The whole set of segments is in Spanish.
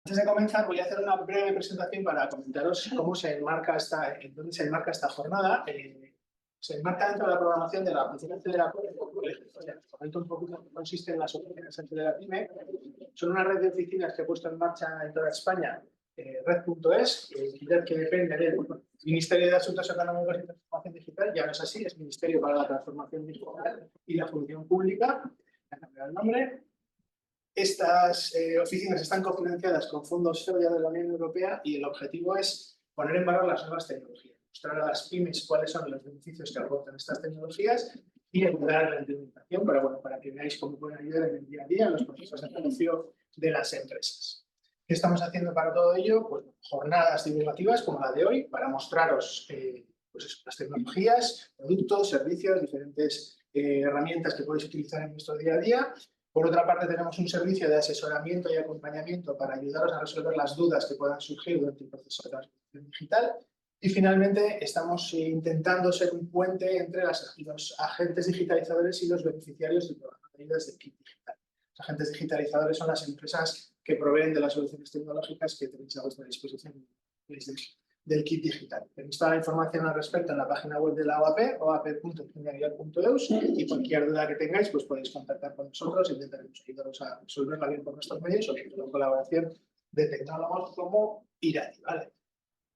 Antes de comenzar, voy a hacer una breve presentación para comentaros cómo se enmarca en dónde se enmarca esta jornada. Se enmarca dentro de la programación de la Oficina Acelera Pyme. Os comento un poquito en qué consisten las oficinas Acelera Pyme. Son una red de oficinas que he puesto en marcha en toda España, red.es, que depende del Ministerio de Asuntos Económicos y Transformación Digital. Ya no es así, es Ministerio para la Transformación Digital y la Función Pública. Ya cambiado el nombre. Estas oficinas están cofinanciadas con fondos FEDER de la Unión Europea y el objetivo es poner en valor las nuevas tecnologías, mostrar a las pymes cuáles son los beneficios que aportan estas tecnologías y ayudar a la implementación para que veáis cómo pueden ayudar en el día a día en los procesos de negocio de las empresas. ¿Qué estamos haciendo para todo ello? Pues jornadas divulgativas como la de hoy para mostraros las tecnologías, productos, servicios, diferentes herramientas que podéis utilizar en vuestro día a día. Por otra parte, tenemos un servicio de asesoramiento y acompañamiento para ayudaros a resolver las dudas que puedan surgir durante el proceso de transformación digital. Y finalmente, estamos intentando ser un puente entre los agentes digitalizadores y los beneficiarios del programa de ayudas del Kit Digital. Los agentes digitalizadores son las empresas que proveen de las soluciones tecnológicas que tenéis a vuestra disposición del Kit Digital. Tenéis toda la información al respecto en la página web de la OAP, oap.ingeniería.eus, y cualquier duda que tengáis, pues podéis contactar con nosotros e intentaremos ayudaros a resolverla bien por nuestros medios o con la colaboración de tecnólogos como Irati, ¿vale?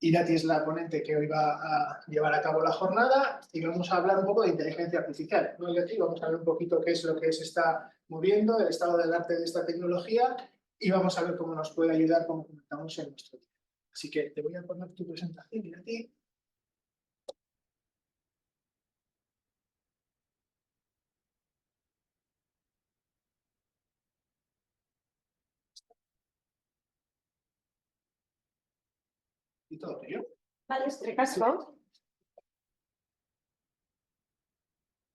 Irati es la ponente que hoy va a llevar a cabo la jornada y vamos a hablar un poco de inteligencia artificial, ¿no, Irati? Vamos a ver un poquito qué es lo que se está moviendo, el estado del arte de esta tecnología y vamos a ver cómo nos puede ayudar, como comentamos en nuestro día. Así que te voy a poner tu presentación, Irati. Y todo ello. Vale, eskerrik asko.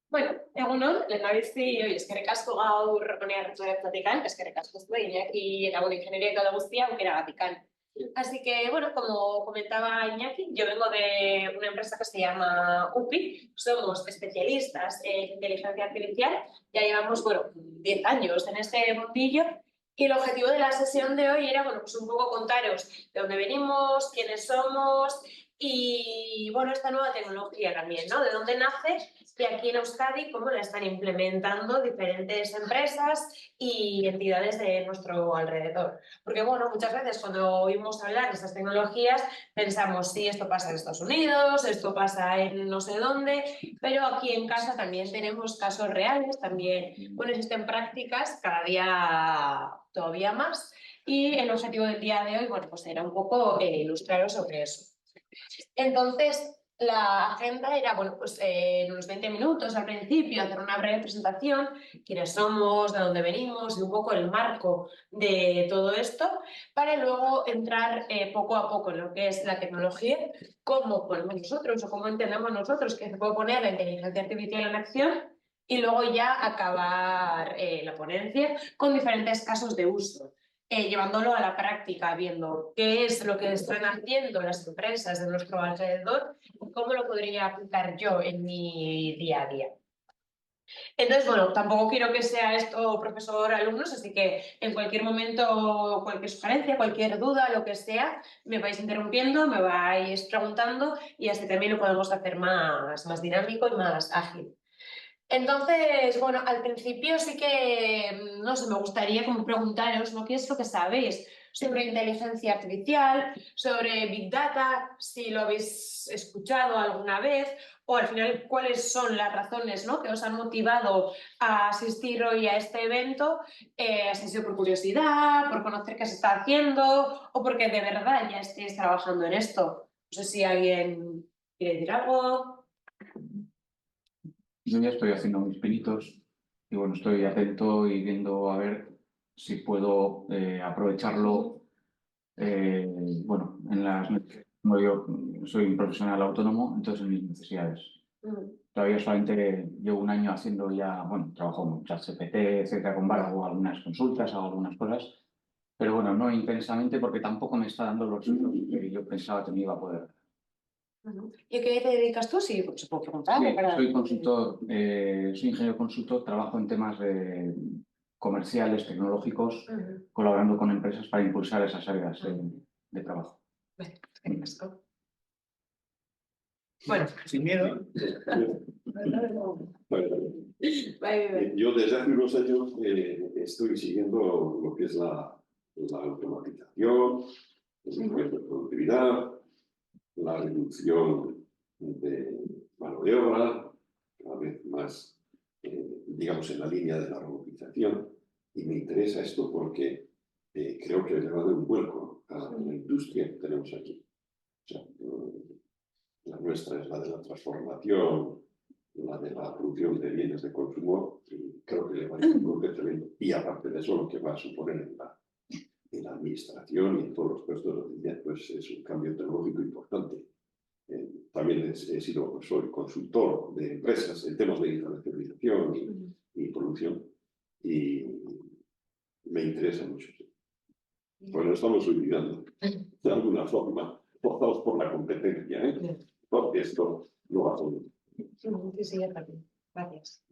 Bueno, egunon, lehendabizi, eskerrik asko gaur honi hartzatikan, eskerrik asko zuen, Iñaki Ingeniería y todo guztia aukeragatikan. Así que, bueno, como comentaba Iñaki, yo vengo de una empresa que se llama UPI, somos especialistas en inteligencia artificial, ya llevamos, 10 años en este mundillo, y el objetivo de la sesión de hoy era, pues un poco contaros de dónde venimos, quiénes somos y, esta nueva tecnología también, ¿no? De dónde nace y aquí en Euskadi cómo la están implementando diferentes empresas y entidades de nuestro alrededor. Porque, muchas veces cuando oímos hablar de estas tecnologías pensamos, sí, esto pasa en Estados Unidos, esto pasa en no sé dónde, pero aquí en casa también tenemos casos reales, también, existen prácticas cada día todavía más y el objetivo del día de hoy, pues era un poco ilustraros sobre eso. Entonces, la agenda era, en unos 20 minutos al principio, hacer una breve presentación, quiénes somos, de dónde venimos y un poco el marco de todo esto, para luego entrar poco a poco en lo que es la tecnología, cómo ponemos nosotros o cómo entendemos nosotros que se puede poner la inteligencia artificial en acción y luego ya acabar la ponencia con diferentes casos de uso. Llevándolo a la práctica, viendo qué es lo que están haciendo las empresas de nuestro alrededor y cómo lo podría aplicar yo en mi día a día. Entonces, tampoco quiero que sea esto profesor-alumnos, así que en cualquier momento, cualquier sugerencia, cualquier duda, lo que sea, me vais interrumpiendo, me vais preguntando y así también lo podemos hacer más dinámico y más ágil. Entonces, al principio sí que, no sé, me gustaría como preguntaros, ¿no? ¿Qué es lo que sabéis sobre inteligencia artificial, sobre Big Data, si lo habéis escuchado alguna vez, o al final cuáles son las razones, ¿no?, que os han motivado a asistir hoy a este evento? ¿Ha sido por curiosidad, por conocer qué se está haciendo, o porque de verdad ya estéis trabajando en esto? No sé si alguien quiere decir algo. Yo ya estoy haciendo mis pinitos y estoy atento y viendo a ver si puedo aprovecharlo. En las, como yo soy un profesional autónomo, entonces en mis necesidades. Todavía solamente llevo un año haciendo ya, trabajo con ChatGPT, etcétera, con VAR, hago algunas consultas, hago algunas cosas, pero no intensamente porque tampoco me está dando los resultados que yo pensaba que me iba a poder. ¿Y a qué te dedicas tú? Si se puede preguntar. Sí, soy consultor, soy ingeniero consultor, trabajo en temas de comerciales, tecnológicos, colaborando con empresas para impulsar esas áreas de trabajo. Bueno, sin miedo. Yo desde hace unos años estoy siguiendo lo que es la automatización, el incremento de productividad, la reducción de mano de obra, cada vez más, digamos, en la línea de la robotización. Y me interesa esto porque creo que le va a dar un vuelco a la industria que tenemos aquí. O sea, la nuestra es la de la transformación, la de la producción de bienes de consumo, y creo que le va a dar un golpe tremendo. Y aparte de eso, lo que va a suponer en la administración y en todos los puestos de oficina, pues es un cambio tecnológico importante. También soy consultor de empresas en temas de internacionalización y producción, y me interesa mucho. Bueno, estamos olvidando de alguna forma, forzados por la competencia, porque esto lo hacen. Sí, gracias.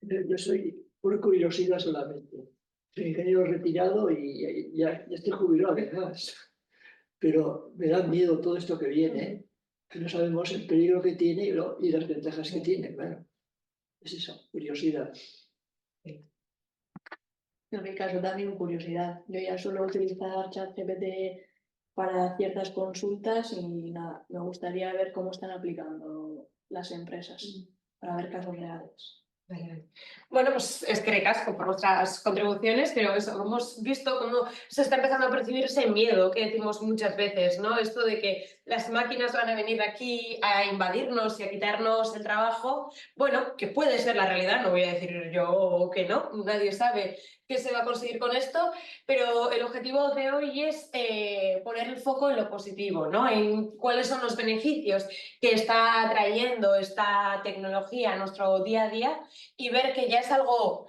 Yo soy por curiosidad solamente. Soy ingeniero retirado y ya estoy jubilado además. Pero me da miedo todo esto que viene, que no sabemos el peligro que tiene y las ventajas que tiene. Bueno, es eso, curiosidad. En mi caso también curiosidad. Yo ya suelo utilizar ChatGPT para ciertas consultas y nada, me gustaría ver cómo están aplicando las empresas para ver casos reales. Bueno, pues es que recasco por vuestras contribuciones, pero eso, hemos visto cómo se está empezando a percibir ese miedo que decimos muchas veces, ¿no? Esto de que las máquinas van a venir aquí a invadirnos y a quitarnos el trabajo, bueno, que puede ser la realidad, no voy a decir yo que no, nadie sabe qué se va a conseguir con esto, pero el objetivo de hoy es poner el foco en lo positivo, ¿no? En cuáles son los beneficios que está trayendo esta tecnología a nuestro día a día y ver que ya es algo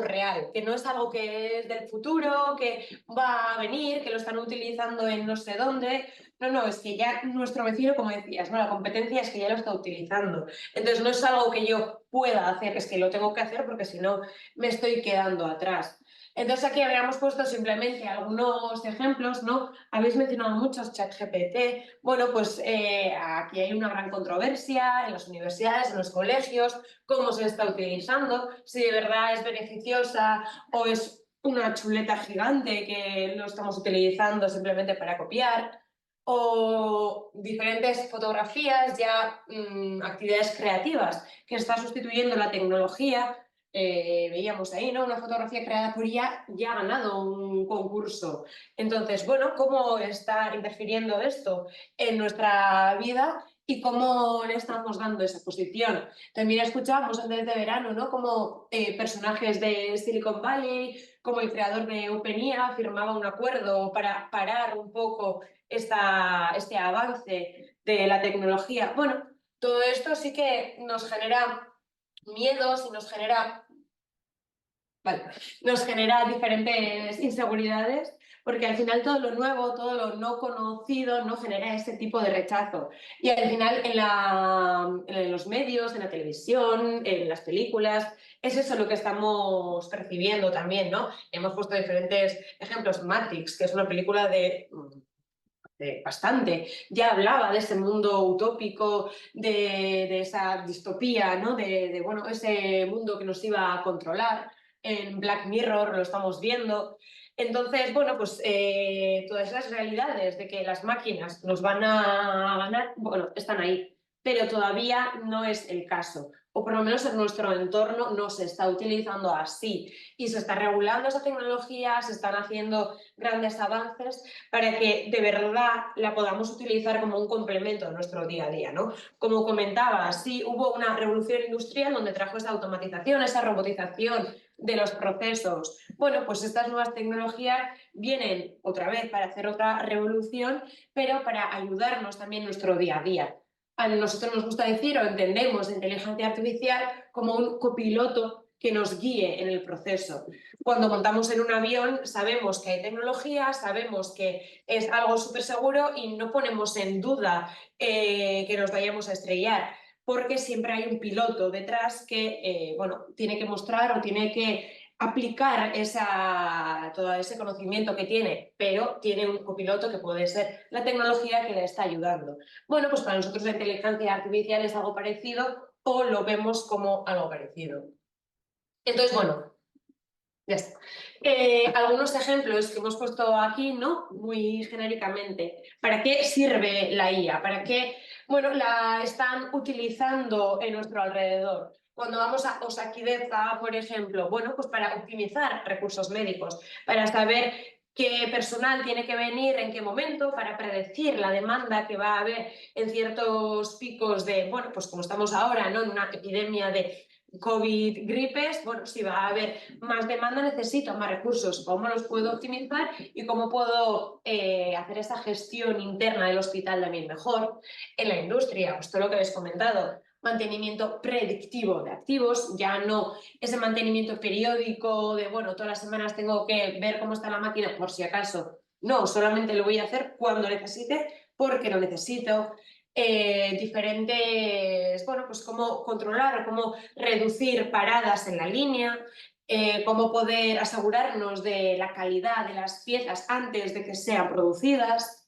real, que no es algo que es del futuro, que va a venir, que lo están utilizando en no sé dónde. No, es que ya nuestro vecino, como decías, ¿no? La competencia es que ya lo está utilizando. Entonces no es algo que yo pueda hacer, es que lo tengo que hacer porque si no me estoy quedando atrás. Entonces aquí habríamos puesto simplemente algunos ejemplos, ¿no? Habéis mencionado muchos, ChatGPT. Bueno, pues aquí hay una gran controversia en las universidades, en los colegios, cómo se está utilizando, si de verdad es beneficiosa o es una chuleta gigante que lo estamos utilizando simplemente para copiar, o diferentes fotografías, ya actividades creativas que está sustituyendo la tecnología. Veíamos ahí, ¿no? Una fotografía creada por IA ya ha ganado un concurso. Entonces, bueno, ¿cómo está interfiriendo esto en nuestra vida y cómo le estamos dando esa posición? También escuchábamos antes de verano, ¿no? Como personajes de Silicon Valley, como el creador de OpenIA firmaba un acuerdo para parar un poco este avance de la tecnología. Bueno, todo esto sí que nos genera miedos y nos genera diferentes inseguridades, porque al final todo lo nuevo, todo lo no conocido, no genera ese tipo de rechazo. Y al final en los medios, en la televisión, en las películas, es eso lo que estamos percibiendo también, ¿no? Hemos puesto diferentes ejemplos. Matrix, que es una película de bastante, ya hablaba de ese mundo utópico, de esa distopía, ¿no? Bueno, ese mundo que nos iba a controlar. En Black Mirror lo estamos viendo. Entonces, bueno, pues todas esas realidades de que las máquinas nos van a ganar, bueno, están ahí, pero todavía no es el caso. O por lo menos en nuestro entorno no se está utilizando así. Y se está regulando esa tecnología, se están haciendo grandes avances para que de verdad la podamos utilizar como un complemento a nuestro día a día, ¿no? Como comentaba, sí hubo una revolución industrial donde trajo esa automatización, esa robotización de los procesos. Bueno, pues estas nuevas tecnologías vienen otra vez para hacer otra revolución, pero para ayudarnos también en nuestro día a día. A nosotros nos gusta decir o entendemos la inteligencia artificial como un copiloto que nos guíe en el proceso. Cuando montamos en un avión sabemos que hay tecnología, sabemos que es algo súper seguro y no ponemos en duda que nos vayamos a estrellar. porque siempre hay un piloto detrás que bueno, tiene que mostrar o tiene que aplicar todo ese conocimiento que tiene, pero tiene un copiloto que puede ser la tecnología que le está ayudando. Bueno, pues para nosotros la inteligencia artificial es algo parecido o lo vemos como algo parecido. Entonces, bueno, ya está. Algunos ejemplos que hemos puesto aquí, ¿no? Muy genéricamente. ¿Para qué sirve la IA? ¿Para qué, bueno, la están utilizando en nuestro alrededor? Cuando vamos a Osakideza, por ejemplo, bueno, pues para optimizar recursos médicos, para saber qué personal tiene que venir en qué momento, para predecir la demanda que va a haber en ciertos picos de, bueno, pues como estamos ahora, ¿no? En una epidemia de COVID, gripes, bueno, si va a haber más demanda necesito más recursos, ¿cómo los puedo optimizar y cómo puedo hacer esa gestión interna del hospital también mejor? En la industria, pues todo lo que habéis comentado, mantenimiento predictivo de activos, ya no ese mantenimiento periódico de, bueno, todas las semanas tengo que ver cómo está la máquina por si acaso, no, solamente lo voy a hacer cuando necesite, porque lo necesito. Diferentes, bueno, pues cómo controlar o cómo reducir paradas en la línea, cómo poder asegurarnos de la calidad de las piezas antes de que sean producidas.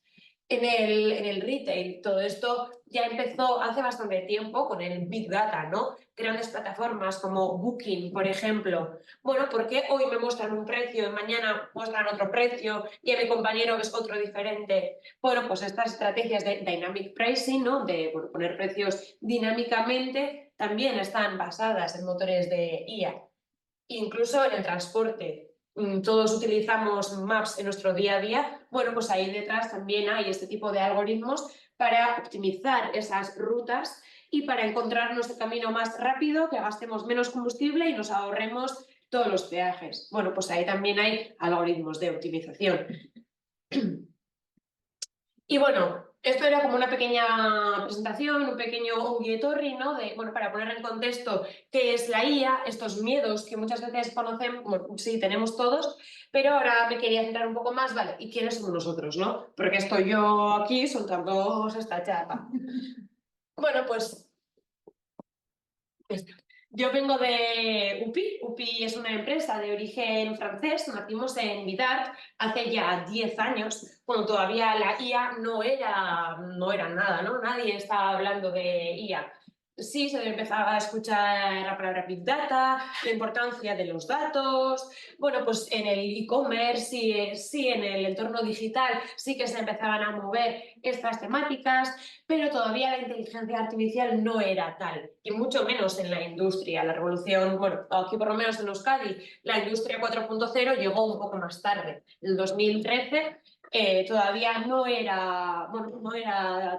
En el retail, todo esto ya empezó hace bastante tiempo con el Big Data, ¿no? Grandes plataformas como Booking, por ejemplo. Bueno, porque hoy me muestran un precio y mañana muestran otro precio y a mi compañero es otro diferente? Bueno, pues estas estrategias de dynamic pricing, ¿no? De bueno, poner precios dinámicamente, también están basadas en motores de IA. Incluso en el transporte. Todos utilizamos Maps en nuestro día a día. Bueno, pues ahí detrás también hay este tipo de algoritmos para optimizar esas rutas y para encontrar nuestro camino más rápido, que gastemos menos combustible y nos ahorremos todos los peajes. Bueno, pues ahí también hay algoritmos de optimización. Y bueno, esto era como una pequeña presentación, un pequeño ongietorri, ¿no? De, bueno, para poner en contexto qué es la IA, estos miedos que muchas veces conocemos, bueno, sí, tenemos todos, pero ahora me quería centrar un poco más, vale, ¿y quiénes somos nosotros, no? Porque estoy yo aquí soltando esta chapa. Bueno, pues yo vengo de UPI. UPI es una empresa de origen francés. Nacimos en Vidart hace ya 10 años, cuando todavía la IA no era nada, ¿no? Nadie estaba hablando de IA. Sí, se empezaba a escuchar la palabra Big Data, la importancia de los datos. Bueno, pues en el e-commerce, sí, en el entorno digital, sí que se empezaban a mover estas temáticas, pero todavía la inteligencia artificial no era tal, y mucho menos en la industria. La revolución, bueno, aquí por lo menos en Euskadi, la industria 4.0 llegó un poco más tarde. En el 2013 todavía no era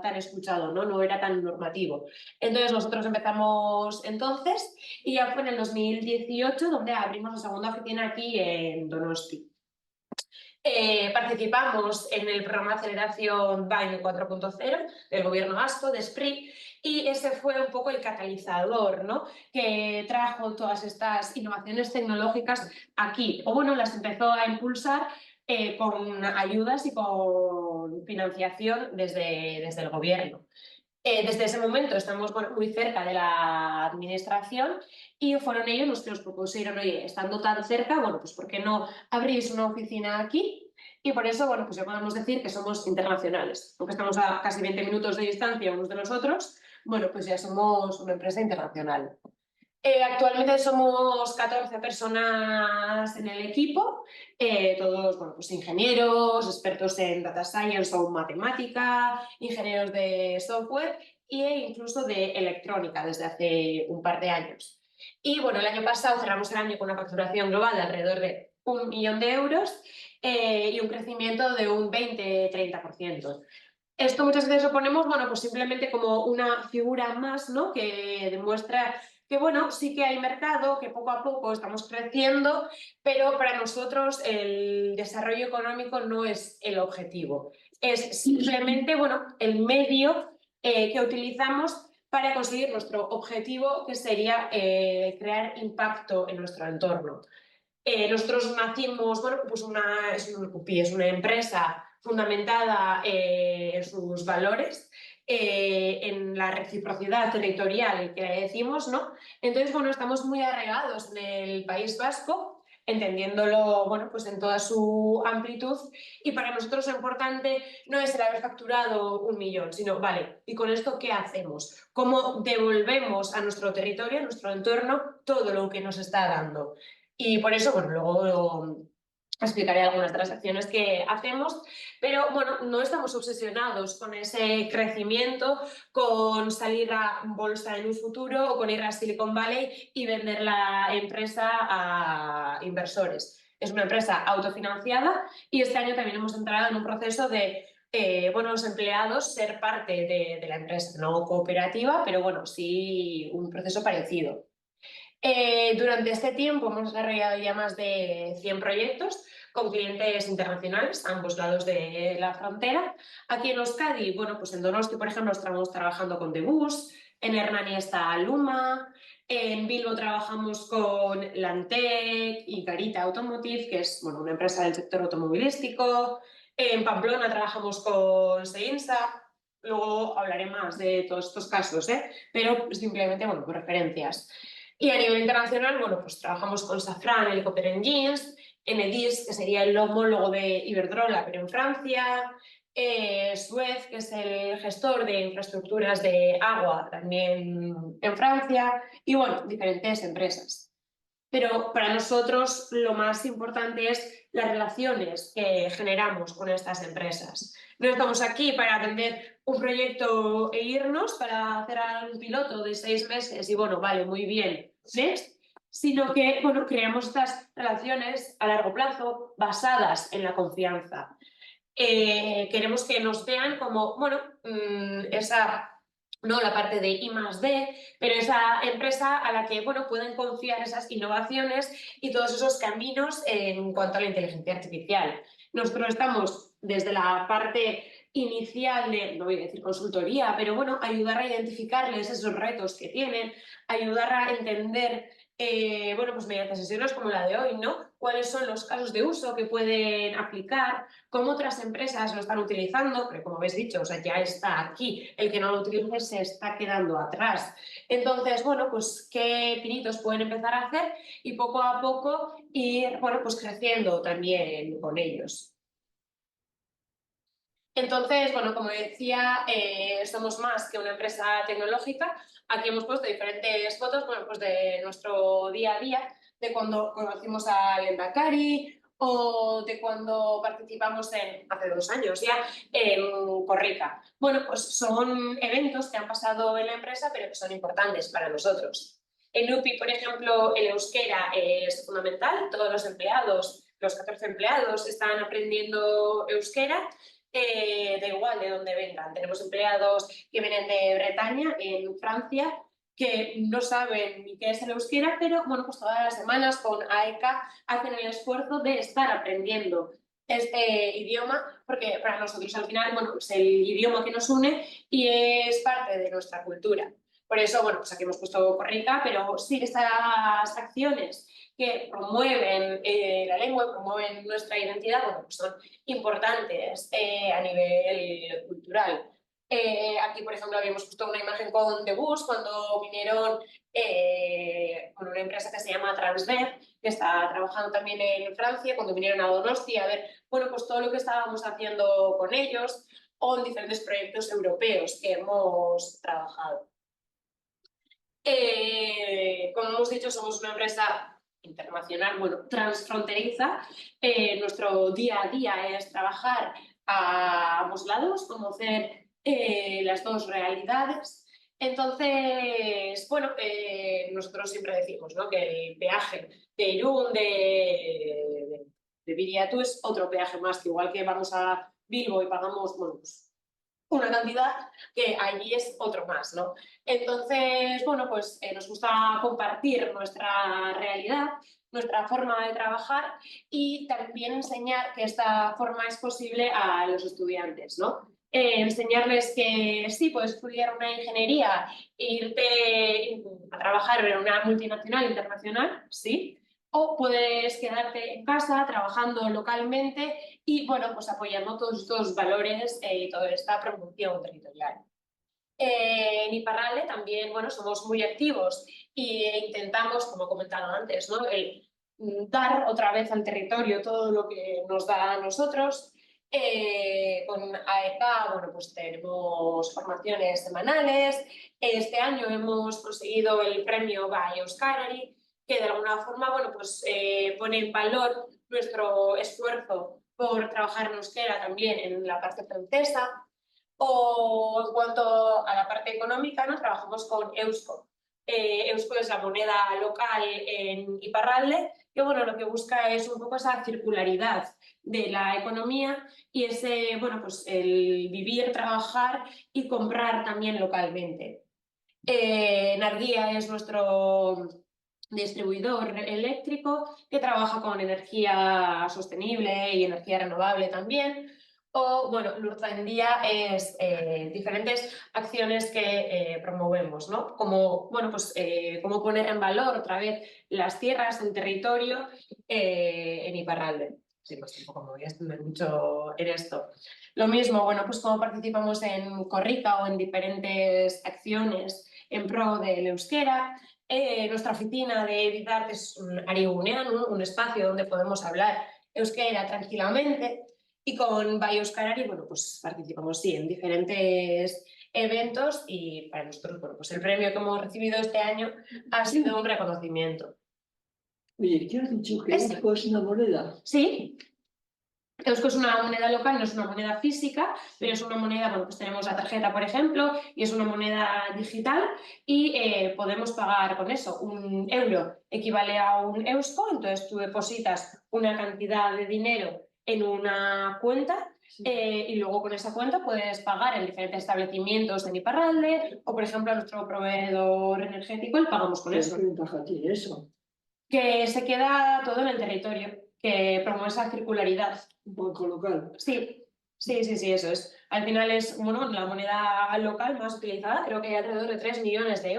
tan escuchado, no era tan normativo. Entonces nosotros empezamos entonces y ya fue en el 2018 donde abrimos la segunda oficina aquí en Donosti. Participamos en el programa de aceleración BAIN 4.0 del gobierno vasco, de SPRI, y ese fue un poco el catalizador, ¿no? Que trajo todas estas innovaciones tecnológicas aquí, o bueno, las empezó a impulsar con ayudas y con financiación desde el gobierno. Desde ese momento estamos muy cerca de la administración y fueron ellos los que nos propusieron, oye, estando tan cerca, bueno, pues ¿por qué no abrís una oficina aquí? Y por eso, bueno, pues ya podemos decir que somos internacionales. Aunque estamos a casi 20 minutos de distancia unos de los otros, bueno, pues ya somos una empresa internacional. Actualmente somos 14 personas en el equipo, todos bueno, pues ingenieros, expertos en data science o matemática, ingenieros de software e incluso de electrónica desde hace un par de años. Y bueno, el año pasado cerramos el año con una facturación global de alrededor de 1 millón de euros y un crecimiento de un 20-30%. Esto muchas veces lo ponemos, bueno, pues simplemente como una figura más, ¿no? Que demuestra que, bueno, sí que hay mercado, que poco a poco estamos creciendo, pero para nosotros el desarrollo económico no es el objetivo. Es simplemente, bueno, el medio que utilizamos para conseguir nuestro objetivo, que sería crear impacto en nuestro entorno. Nosotros nacimos, bueno, pues es una empresa fundamentada en sus valores en la reciprocidad territorial que le decimos, ¿no? Entonces, bueno, estamos muy arraigados en el País Vasco, entendiéndolo, bueno, pues en toda su amplitud, y para nosotros lo importante no es el haber facturado 1 millón, sino, vale, ¿y con esto qué hacemos? ¿Cómo devolvemos a nuestro territorio, a nuestro entorno, todo lo que nos está dando? Y por eso, bueno, luego explicaré algunas de las acciones que hacemos, pero bueno, no estamos obsesionados con ese crecimiento, con salir a bolsa en un futuro o con ir a Silicon Valley y vender la empresa a inversores. Es una empresa autofinanciada y este año también hemos entrado en un proceso de bueno, los empleados ser parte de la empresa, no cooperativa, pero bueno, sí un proceso parecido. Durante este tiempo hemos desarrollado ya más de 100 proyectos con clientes internacionales a ambos lados de la frontera. Aquí en Euskadi, bueno, pues en Donosti, por ejemplo, estamos trabajando con The Bus, en Hernani está Luma, en Bilbo trabajamos con Lantec y Garita Automotive, que es, bueno, una empresa del sector automovilístico, en Pamplona trabajamos con Seinsa. Luego hablaré más de todos estos casos, pero simplemente, bueno, por referencias. Y a nivel internacional, bueno, pues trabajamos con Safran, Helicopter Engines, Enedis, que sería el homólogo de Iberdrola, pero en Francia, Suez, que es el gestor de infraestructuras de agua, también en Francia, y bueno, diferentes empresas. Pero para nosotros lo más importante es las relaciones que generamos con estas empresas. No estamos aquí para vender un proyecto e irnos, para hacer un piloto de 6 meses y bueno, vale, muy bien, next, sino que bueno, creamos estas relaciones a largo plazo basadas en la confianza. Queremos que nos vean como, bueno, no la parte de I+D, pero esa empresa a la que, bueno, pueden confiar esas innovaciones y todos esos caminos en cuanto a la inteligencia artificial. Nosotros estamos desde la parte inicial de, no voy a decir consultoría, pero bueno, ayudar a identificarles esos retos que tienen, ayudar a entender, bueno, pues mediante sesiones como la de hoy, ¿no? Cuáles son los casos de uso que pueden aplicar, cómo otras empresas lo están utilizando, porque como habéis dicho, o sea, ya está aquí, el que no lo utilice se está quedando atrás. Entonces, bueno, pues qué pinitos pueden empezar a hacer y poco a poco ir, bueno, pues creciendo también con ellos. Entonces, bueno, como decía, somos más que una empresa tecnológica. Aquí hemos puesto diferentes fotos, bueno, pues de nuestro día a día, de cuando conocimos a Lehendakari o de cuando participamos hace 2 años ya, en Corrica. Bueno, pues son eventos que han pasado en la empresa, pero que son importantes para nosotros. En UPI, por ejemplo, el euskera es fundamental. Todos los empleados, los 14 empleados, están aprendiendo euskera. Da igual de dónde vengan. Tenemos empleados que vienen de Bretaña, en Francia, que no saben ni qué es el euskera, pero bueno, pues todas las semanas con AECA hacen el esfuerzo de estar aprendiendo este idioma, porque para nosotros al final, bueno, es el idioma que nos une y es parte de nuestra cultura. Por eso, bueno, pues aquí hemos puesto Corrica, pero sí, estas acciones que promueven la lengua, promueven nuestra identidad, bueno, pues son importantes a nivel cultural. Aquí, por ejemplo, habíamos puesto una imagen con The Bus cuando vinieron con una empresa que se llama Transver, que está trabajando también en Francia, cuando vinieron a Donosti a ver, bueno, pues todo lo que estábamos haciendo con ellos o en diferentes proyectos europeos que hemos trabajado. Como hemos dicho, somos una empresa internacional, bueno, transfronteriza. Nuestro día a día es trabajar a ambos lados, conocer las dos realidades. Entonces, bueno, nosotros siempre decimos, ¿no?, que el peaje de Irún, de Biriatu es otro peaje más, que igual que vamos a Bilbo y pagamos, bueno, pues, una cantidad, que allí es otro más, ¿no? Entonces, bueno, pues nos gusta compartir nuestra realidad, nuestra forma de trabajar y también enseñar que esta forma es posible a los estudiantes, ¿no? Enseñarles que sí, puedes estudiar una ingeniería e irte a trabajar en una multinacional internacional, sí, o puedes quedarte en casa trabajando localmente y, bueno, pues apoyando todos estos valores y toda esta promoción territorial. En Iparralde también, bueno, somos muy activos e intentamos, como he comentado antes, ¿no? El dar otra vez al territorio todo lo que nos da a nosotros. Con AEK, bueno, pues tenemos formaciones semanales. Este año hemos conseguido el premio Bai Euskarari, que de alguna forma, bueno, pues pone en valor nuestro esfuerzo por trabajar en euskera también en la parte francesa. O en cuanto a la parte económica, ¿no? Trabajamos con Eusko. Eusko es la moneda local en Iparralde, que bueno, lo que busca es un poco esa circularidad de la economía y ese, bueno, pues el vivir, trabajar y comprar también localmente. Narguía es nuestro distribuidor eléctrico que trabaja con energía sostenible y energía renovable también. O, bueno, Lurzaindia es diferentes acciones que promovemos, ¿no? Como, bueno, pues cómo poner en valor otra vez las tierras, el territorio en Iparralde. Sí, pues tampoco me voy a extender mucho en esto. Lo mismo, bueno, pues cómo participamos en Corrica o en diferentes acciones en pro del euskera. Nuestra oficina de Editarte es un Arigunean, un espacio donde podemos hablar euskera tranquilamente. Y con Bai Euskarari, bueno, pues participamos sí, en diferentes eventos y para nosotros, bueno, pues el premio que hemos recibido este año ha sido un reconocimiento. Oye, ¿qué has dicho? ¿Que Eusko es una moneda? Sí. Eusko es una moneda local, no es una moneda física, pero es una moneda, bueno, pues tenemos la tarjeta, por ejemplo, y es una moneda digital y podemos pagar con eso. 1 euro equivale a 1 eusko, entonces tú depositas una cantidad de dinero en una cuenta y luego con esa cuenta puedes pagar en diferentes establecimientos de Iparralde o, por ejemplo, a nuestro proveedor energético y pagamos con eso. ¿Qué ventaja tiene eso? Que se queda todo en el territorio, que promueve esa circularidad. Un banco local. Sí, eso es. Al final es, bueno, la moneda local más utilizada, creo que hay alrededor de 3 millones de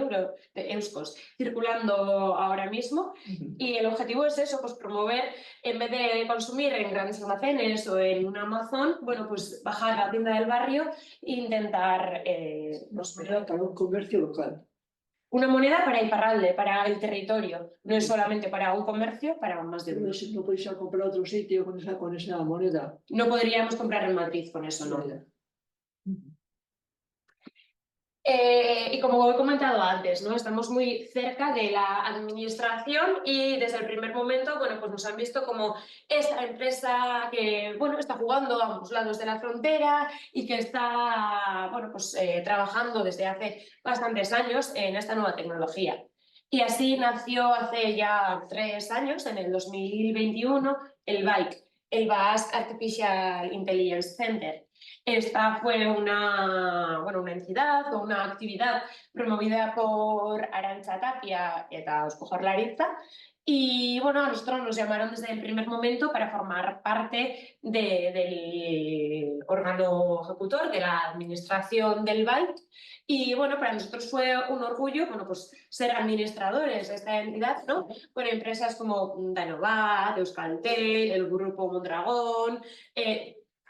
euskos circulando ahora mismo. Y el objetivo es eso, pues promover, en vez de consumir en grandes almacenes o en un Amazon, bueno, pues bajar a la tienda del barrio e intentar... para un comercio local. Una moneda para Iparralde, para el territorio, no es solamente para un comercio, para más de uno. No podéis ir a comprar a otro sitio con esa moneda. No podríamos comprar en Madrid con eso, ¿no? Y como he comentado antes, ¿no? Estamos muy cerca de la administración y desde el primer momento, bueno, pues nos han visto como esta empresa que, bueno, está jugando a ambos lados de la frontera y que está, bueno, pues trabajando desde hace bastantes años en esta nueva tecnología. Y así nació hace ya 3 años, en el 2021, el BAIC, el Basque Artificial Intelligence Center. Esta fue una entidad o una actividad promovida por Arantxa Tapia eta Eusko Jaurlaritza y bueno, a nosotros nos llamaron desde el primer momento para formar parte del órgano ejecutor de la administración del BAIC y bueno, para nosotros fue un orgullo, bueno, pues ser administradores de esta entidad, ¿no? Con empresas como Danobat, Euskaltel, el Grupo Mondragón,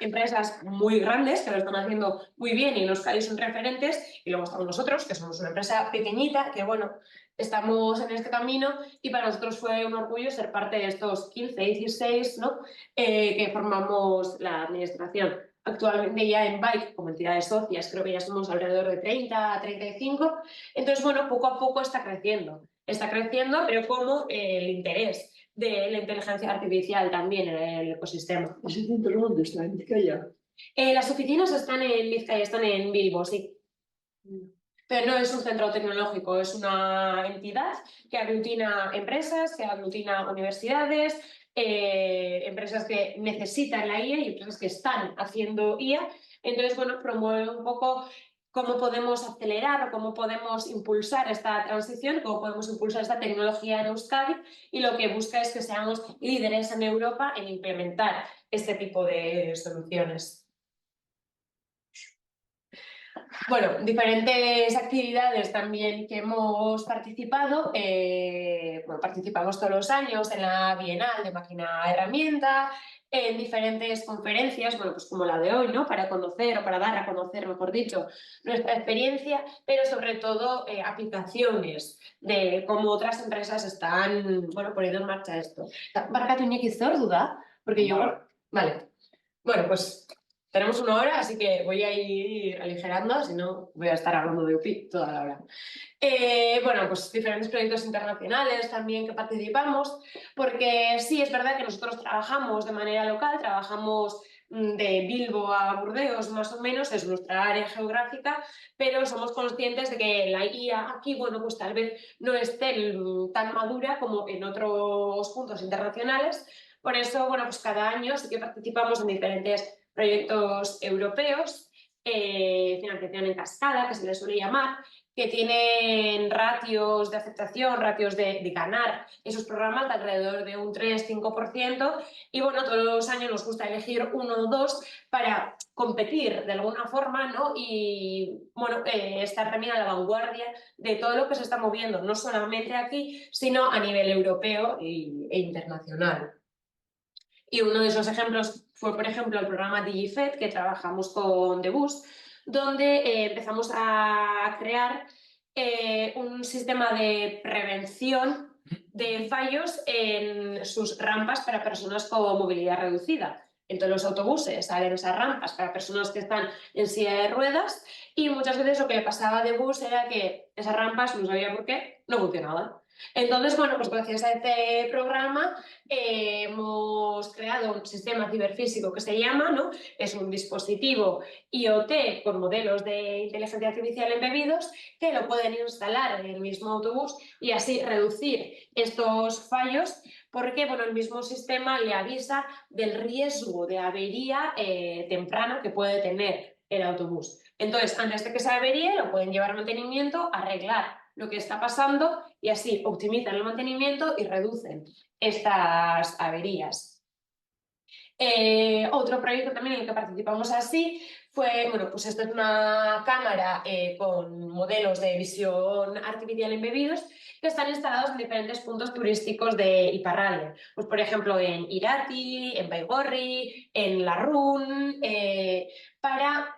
empresas muy grandes que lo están haciendo muy bien y en Euskadi son referentes y luego estamos nosotros, que somos una empresa pequeñita, que bueno, estamos en este camino y para nosotros fue un orgullo ser parte de estos 15, 16, ¿no? Que formamos la administración. Actualmente ya en BAIC, como entidades socias, creo que ya somos alrededor de 30 a 35. Entonces, bueno, poco a poco está creciendo, pero como el interés de la inteligencia artificial también en el ecosistema. ¿Ese centro dónde está? ¿En Vizcaya? Las oficinas están en Vizcaya, están en Bilbo, sí. Pero no es un centro tecnológico, es una entidad que aglutina empresas, que aglutina universidades, empresas que necesitan la IA y empresas que están haciendo IA. Entonces, bueno, promueve un poco cómo podemos acelerar o cómo podemos impulsar esta transición, cómo podemos impulsar esta tecnología en Euskadi y lo que busca es que seamos líderes en Europa en implementar este tipo de soluciones. Bueno, diferentes actividades también que hemos participado. Bueno, participamos todos los años en la Bienal de Máquina Herramienta, en diferentes conferencias, bueno, pues como la de hoy, ¿no? Para conocer o para dar a conocer, mejor dicho, nuestra experiencia, pero sobre todo aplicaciones de cómo otras empresas están, bueno, poniendo en marcha esto. Barkatu Iñaki zer duda, porque yo... Vale. Bueno, pues tenemos 1 hora, así que voy a ir aligerando, si no voy a estar hablando de UPI toda la hora. Bueno, pues diferentes proyectos internacionales también que participamos, porque sí, es verdad que nosotros trabajamos de manera local, trabajamos de Bilbo a Burdeos más o menos, es nuestra área geográfica, pero somos conscientes de que la IA aquí, bueno, pues tal vez no esté tan madura como en otros puntos internacionales. Por eso, bueno, pues cada año sí que participamos en diferentes proyectos europeos, financiación en cascada, que se les suele llamar, que tienen ratios de aceptación, ratios de ganar esos programas de alrededor de un 3-5%, y bueno, todos los años nos gusta elegir 1 o 2 para competir de alguna forma, ¿no? Y bueno, estar también a la vanguardia de todo lo que se está moviendo, no solamente aquí, sino a nivel europeo e internacional. Y uno de esos ejemplos fue, por ejemplo, el programa DigiFed, que trabajamos con The Bus, donde empezamos a crear un sistema de prevención de fallos en sus rampas para personas con movilidad reducida. En todos los autobuses salen esas rampas para personas que están en silla de ruedas, y muchas veces lo que le pasaba a The Bus era que esas rampas, no sabía por qué, no funcionaban. Entonces, bueno, pues gracias a este programa hemos creado un sistema ciberfísico que se llama, ¿no? Es un dispositivo IoT con modelos de inteligencia artificial embebidos que lo pueden instalar en el mismo autobús y así reducir estos fallos, porque bueno, el mismo sistema le avisa del riesgo de avería temprano que puede tener el autobús. Entonces, antes de que se averíe, lo pueden llevar a mantenimiento, arreglar lo que está pasando y así optimizan el mantenimiento y reducen estas averías. Otro proyecto también en el que participamos así fue, bueno, pues esto es una cámara con modelos de visión artificial embebidos que están instalados en diferentes puntos turísticos de Iparralde. Pues por ejemplo en Irati, en Baigorri, en Larrún, para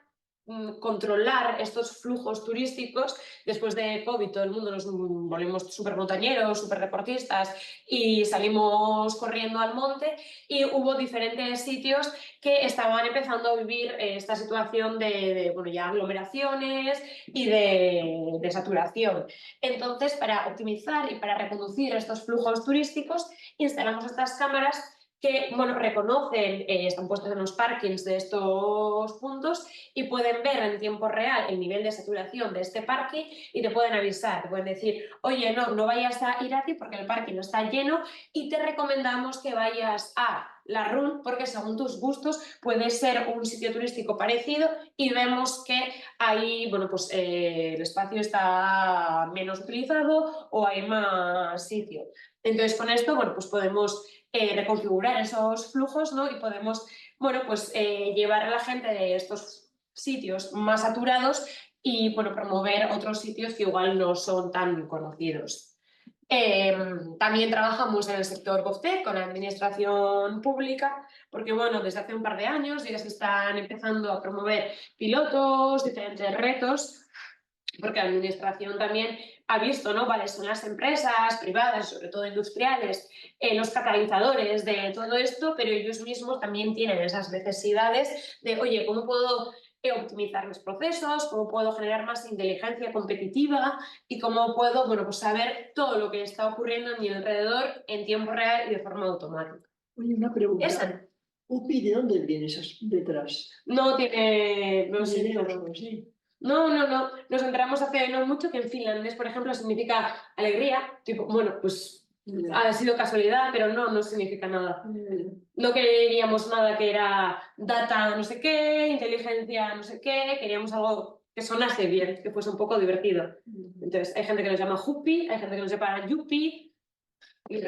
controlar estos flujos turísticos. Después de COVID todo el mundo nos volvimos súper montañeros, súper deportistas y salimos corriendo al monte, y hubo diferentes sitios que estaban empezando a vivir esta situación de bueno, ya aglomeraciones y de saturación. Entonces, para optimizar y para reconducir estos flujos turísticos, instalamos estas cámaras que bueno, reconocen, están puestas en los parkings de estos puntos y pueden ver en tiempo real el nivel de saturación de este parking y te pueden avisar, te pueden decir, oye, no vayas a Irati porque el parking está lleno y te recomendamos que vayas a Larrún porque según tus gustos puede ser un sitio turístico parecido y vemos que ahí, bueno, pues el espacio está menos utilizado o hay más sitio. Entonces con esto, bueno, pues podemos reconfigurar esos flujos, ¿no? Y podemos, bueno, pues llevar a la gente de estos sitios más saturados y, bueno, promover otros sitios que igual no son tan conocidos. También trabajamos en el sector GovTech con la administración pública, porque bueno, desde hace un par de años ya se están empezando a promover pilotos, diferentes retos, porque la administración también ha visto, ¿no? Cuáles son las empresas privadas, sobre todo industriales, los catalizadores de todo esto, pero ellos mismos también tienen esas necesidades de, oye, ¿cómo puedo optimizar mis procesos? ¿Cómo puedo generar más inteligencia competitiva? Y cómo puedo, bueno, pues saber todo lo que está ocurriendo a mi alrededor en tiempo real y de forma automática. Oye, una pregunta. Esa. ¿UPI de dónde viene esas letras? No tiene... No sé. Sí. No. Nos enteramos hace no mucho que en finlandés, por ejemplo, significa alegría. Tipo, bueno, pues ha sido casualidad, pero no significa nada. No queríamos nada que era data no sé qué, inteligencia no sé qué, queríamos algo que sonase bien, que fuese un poco divertido. Entonces, hay gente que nos llama Jupi, hay gente que nos llama Yupi. Y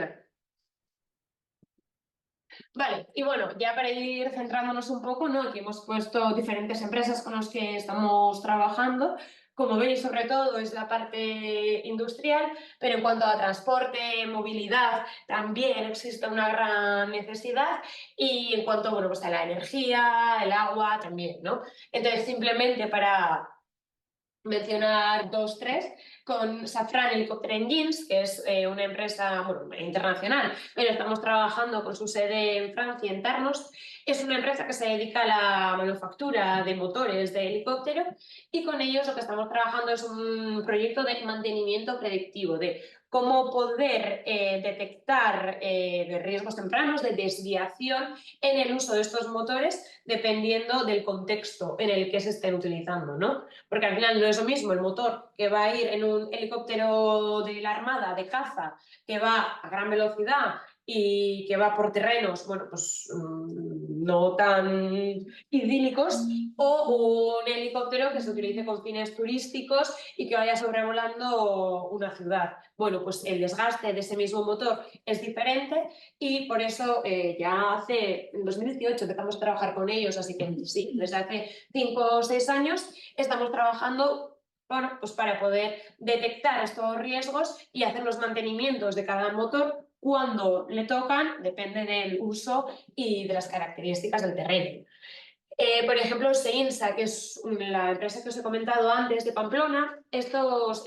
Vale, y bueno, ya para ir centrándonos un poco, ¿no? Aquí hemos puesto diferentes empresas con las que estamos trabajando. Como veis, sobre todo es la parte industrial, pero en cuanto a transporte, movilidad, también existe una gran necesidad. Y en cuanto, bueno, pues a la energía, el agua, también, ¿no? Entonces, simplemente para mencionar dos, tres, con Safran Helicopter Engines, que es una empresa bueno, internacional, pero estamos trabajando con su sede en Francia, en Tarnos. Es una empresa que se dedica a la manufactura de motores de helicóptero y con ellos lo que estamos trabajando es un proyecto de mantenimiento predictivo, de cómo poder detectar de riesgos tempranos, de desviación en el uso de estos motores dependiendo del contexto en el que se estén utilizando, ¿no? Porque al final no es lo mismo el motor que va a ir en un helicóptero de la Armada, de caza, que va a gran velocidad y que va por terrenos, bueno, pues no tan idílicos, o un helicóptero que se utilice con fines turísticos y que vaya sobrevolando una ciudad. Bueno, pues el desgaste de ese mismo motor es diferente y por eso ya en 2018 empezamos a trabajar con ellos, así que sí, desde hace 5 o 6 años estamos trabajando bueno, pues para poder detectar estos riesgos y hacer los mantenimientos de cada motor cuando le tocan, depende del uso y de las características del terreno. Por ejemplo, Seinsa, que es la empresa que os he comentado antes de Pamplona, estos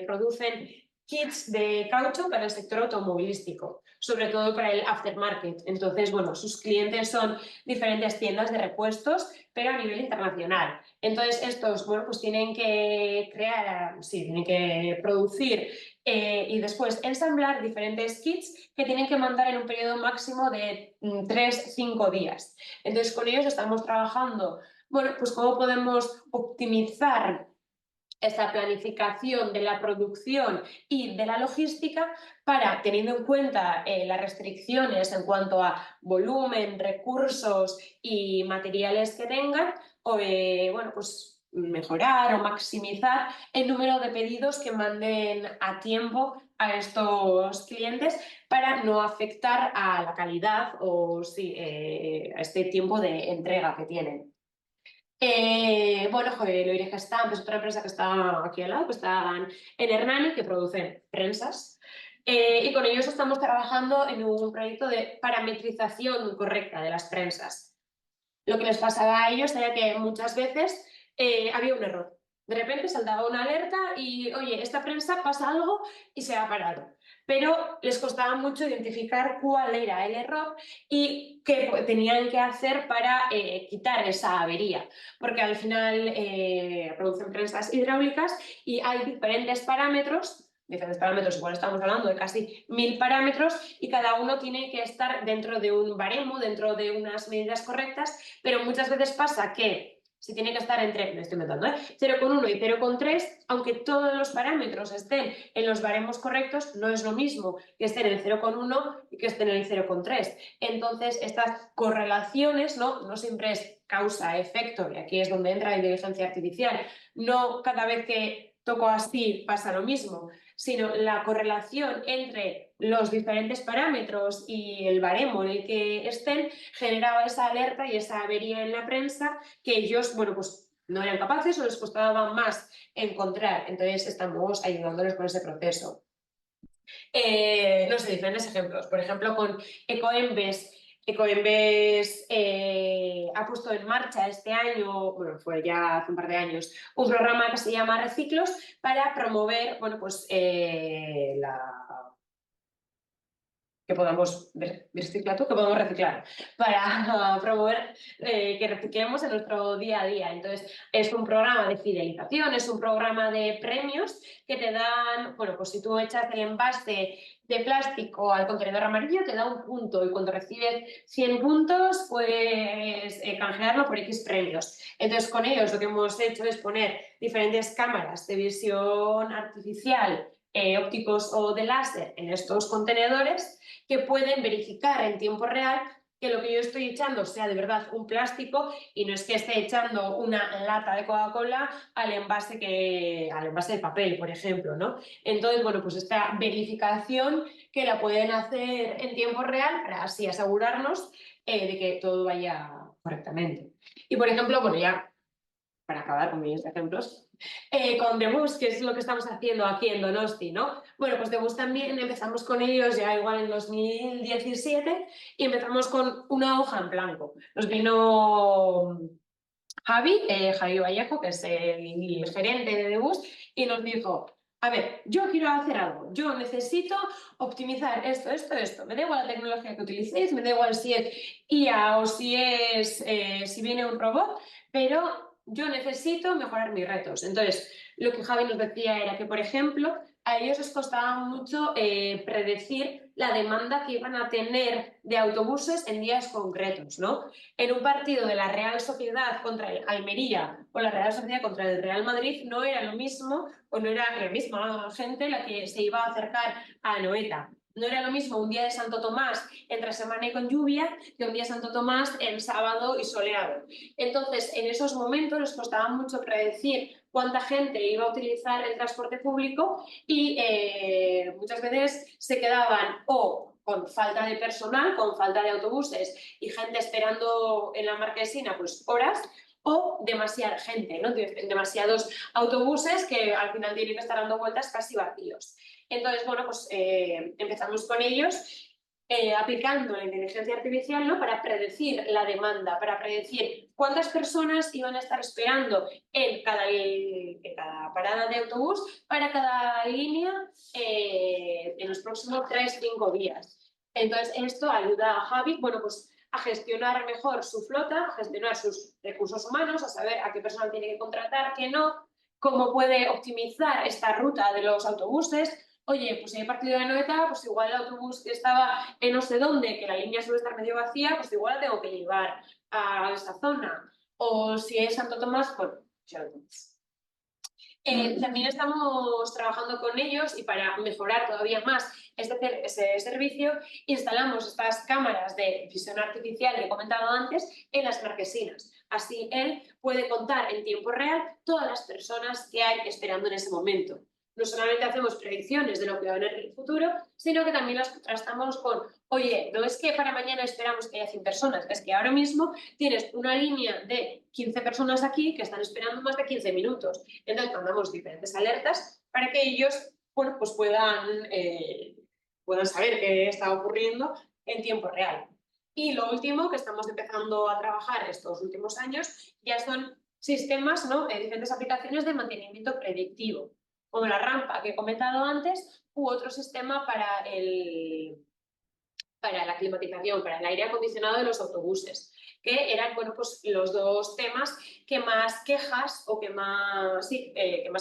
producen kits de caucho para el sector automovilístico, sobre todo para el aftermarket. Entonces, bueno, sus clientes son diferentes tiendas de repuestos, pero a nivel internacional. Entonces, estos, bueno, pues tienen que tienen que producir y después ensamblar diferentes kits que tienen que mandar en un periodo máximo de 3-5 días. Entonces, con ellos estamos trabajando, bueno, pues cómo podemos optimizar esa planificación de la producción y de la logística para, teniendo en cuenta las restricciones en cuanto a volumen, recursos y materiales que tengan, bueno, pues mejorar o maximizar el número de pedidos que manden a tiempo a estos clientes para no afectar a la calidad o sí, a este tiempo de entrega que tienen. Bueno, Loireja Stamp es otra empresa que está aquí al lado, que está en Hernani, que producen prensas. Y con ellos estamos trabajando en un proyecto de parametrización correcta de las prensas. Lo que les pasaba a ellos era que muchas veces había un error. De repente saltaba una alerta y, oye, esta prensa pasa algo y se ha parado. Pero les costaba mucho identificar cuál era el error y qué tenían que hacer para quitar esa avería. Porque al final producen prensas hidráulicas y hay diferentes parámetros, igual estamos hablando de casi 1000 parámetros y cada uno tiene que estar dentro de un baremo, dentro de unas medidas correctas, pero muchas veces pasa que si tiene que estar entre, me estoy inventando, 0,1 y 0,3, aunque todos los parámetros estén en los baremos correctos, no es lo mismo que estén en el 0,1 y que estén en el 0,3. Entonces, estas correlaciones no siempre es causa-efecto, y aquí es donde entra la inteligencia artificial. No cada vez que toco así pasa lo mismo, sino la correlación entre los diferentes parámetros y el baremo en el que estén generaba esa alerta y esa avería en la prensa que ellos, bueno, pues no eran capaces o les costaba más encontrar. Entonces estamos ayudándoles con ese proceso. No sé, diferentes ejemplos. Por ejemplo, con Ecoembes. Ecoembes ha puesto en marcha este año, bueno, fue ya hace un par de años, un programa que se llama Reciclos para promover, bueno, pues que podamos reciclar para promover que reciclemos en nuestro día a día. Entonces, es un programa de fidelización, es un programa de premios que te dan, bueno, pues si tú echas el envase de plástico al contenedor amarillo, te da un punto y cuando recibes 100 puntos, puedes canjearlo por X premios. Entonces, con ellos lo que hemos hecho es poner diferentes cámaras de visión artificial, ópticos o de láser en estos contenedores que pueden verificar en tiempo real que lo que yo estoy echando sea de verdad un plástico y no es que esté echando una lata de Coca-Cola al envase de papel, por ejemplo, ¿no? Entonces, bueno, pues esta verificación que la pueden hacer en tiempo real para así asegurarnos de que todo vaya correctamente. Y, por ejemplo, bueno, ya para acabar con mis ejemplos, con The Bus, que es lo que estamos haciendo aquí en Donosti, ¿no? Bueno, pues The Bus también empezamos con ellos ya igual en 2017 y empezamos con una hoja en blanco. Nos vino Javi Vallejo, que es el gerente de The Bus, y nos dijo: a ver, yo quiero hacer algo, yo necesito optimizar esto. Me da igual la tecnología que utilicéis, me da igual si es IA o si viene un robot, pero yo necesito mejorar mis retos. Entonces, lo que Javi nos decía era que, por ejemplo, a ellos les costaba mucho predecir la demanda que iban a tener de autobuses en días concretos, ¿no? En un partido de la Real Sociedad contra el Almería o la Real Sociedad contra el Real Madrid no era lo mismo, o no era la misma gente la que se iba a acercar a Anoeta. No era lo mismo un día de Santo Tomás entre semana y con lluvia que un día de Santo Tomás en sábado y soleado. Entonces, en esos momentos les costaba mucho predecir cuánta gente iba a utilizar el transporte público y muchas veces se quedaban o con falta de personal, con falta de autobuses y gente esperando en la Marquesina pues horas, o demasiada gente, ¿no? Demasiados autobuses que al final tienen que estar dando vueltas casi vacíos. Entonces, bueno, pues empezamos con ellos aplicando la inteligencia artificial, ¿no? Para predecir la demanda, para predecir cuántas personas iban a estar esperando en cada parada de autobús para cada línea en los próximos 3-5 días. Entonces, esto ayuda a Javi, bueno, pues a gestionar mejor su flota, a gestionar sus recursos humanos, a saber a qué personal tiene que contratar, qué no, cómo puede optimizar esta ruta de los autobuses. Oye, pues si hay partido de Anoeta, pues igual el autobús que estaba en no sé dónde, que la línea suele estar medio vacía, pues igual la tengo que llevar a esta zona. O si es Santo Tomás, bueno, ya lo tenéis. También estamos trabajando con ellos y para mejorar todavía más ese servicio, instalamos estas cámaras de visión artificial que he comentado antes en las marquesinas. Así él puede contar en tiempo real todas las personas que hay esperando en ese momento. No solamente hacemos predicciones de lo que va a venir en el futuro, sino que también las contrastamos con, oye, no es que para mañana esperamos que haya 100 personas, es que ahora mismo tienes una línea de 15 personas aquí que están esperando más de 15 minutos. Entonces mandamos diferentes alertas para que ellos, bueno, pues puedan saber qué está ocurriendo en tiempo real. Y lo último que estamos empezando a trabajar estos últimos años ya son sistemas, ¿no? Diferentes aplicaciones de mantenimiento predictivo, como la rampa que he comentado antes, u otro sistema para la climatización, para el aire acondicionado de los autobuses, que eran, bueno, pues los dos temas que más quejas o que más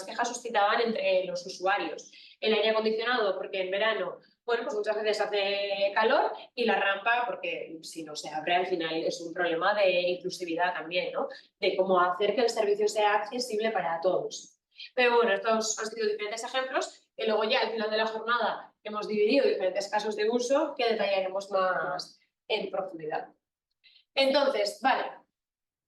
quejas suscitaban entre los usuarios. El aire acondicionado, porque en verano, bueno, pues muchas veces hace calor, y la rampa, porque si no se abre al final es un problema de inclusividad también, ¿no? De cómo hacer que el servicio sea accesible para todos. Pero bueno, estos han sido diferentes ejemplos que luego ya al final de la jornada hemos dividido diferentes casos de uso que detallaremos más en profundidad. Entonces, vale,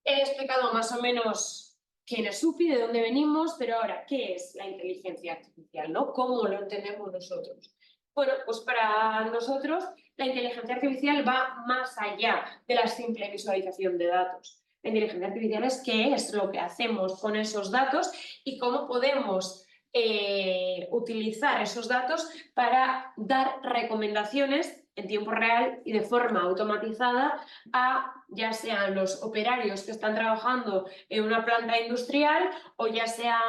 he explicado más o menos quién es SUPI, de dónde venimos, pero ahora, ¿qué es la inteligencia artificial, ¿no? ¿Cómo lo entendemos nosotros? Bueno, pues para nosotros la inteligencia artificial va más allá de la simple visualización de datos. La inteligencia artificial es qué es lo que hacemos con esos datos y cómo podemos utilizar esos datos para dar recomendaciones en tiempo real y de forma automatizada a ya sean los operarios que están trabajando en una planta industrial o ya sea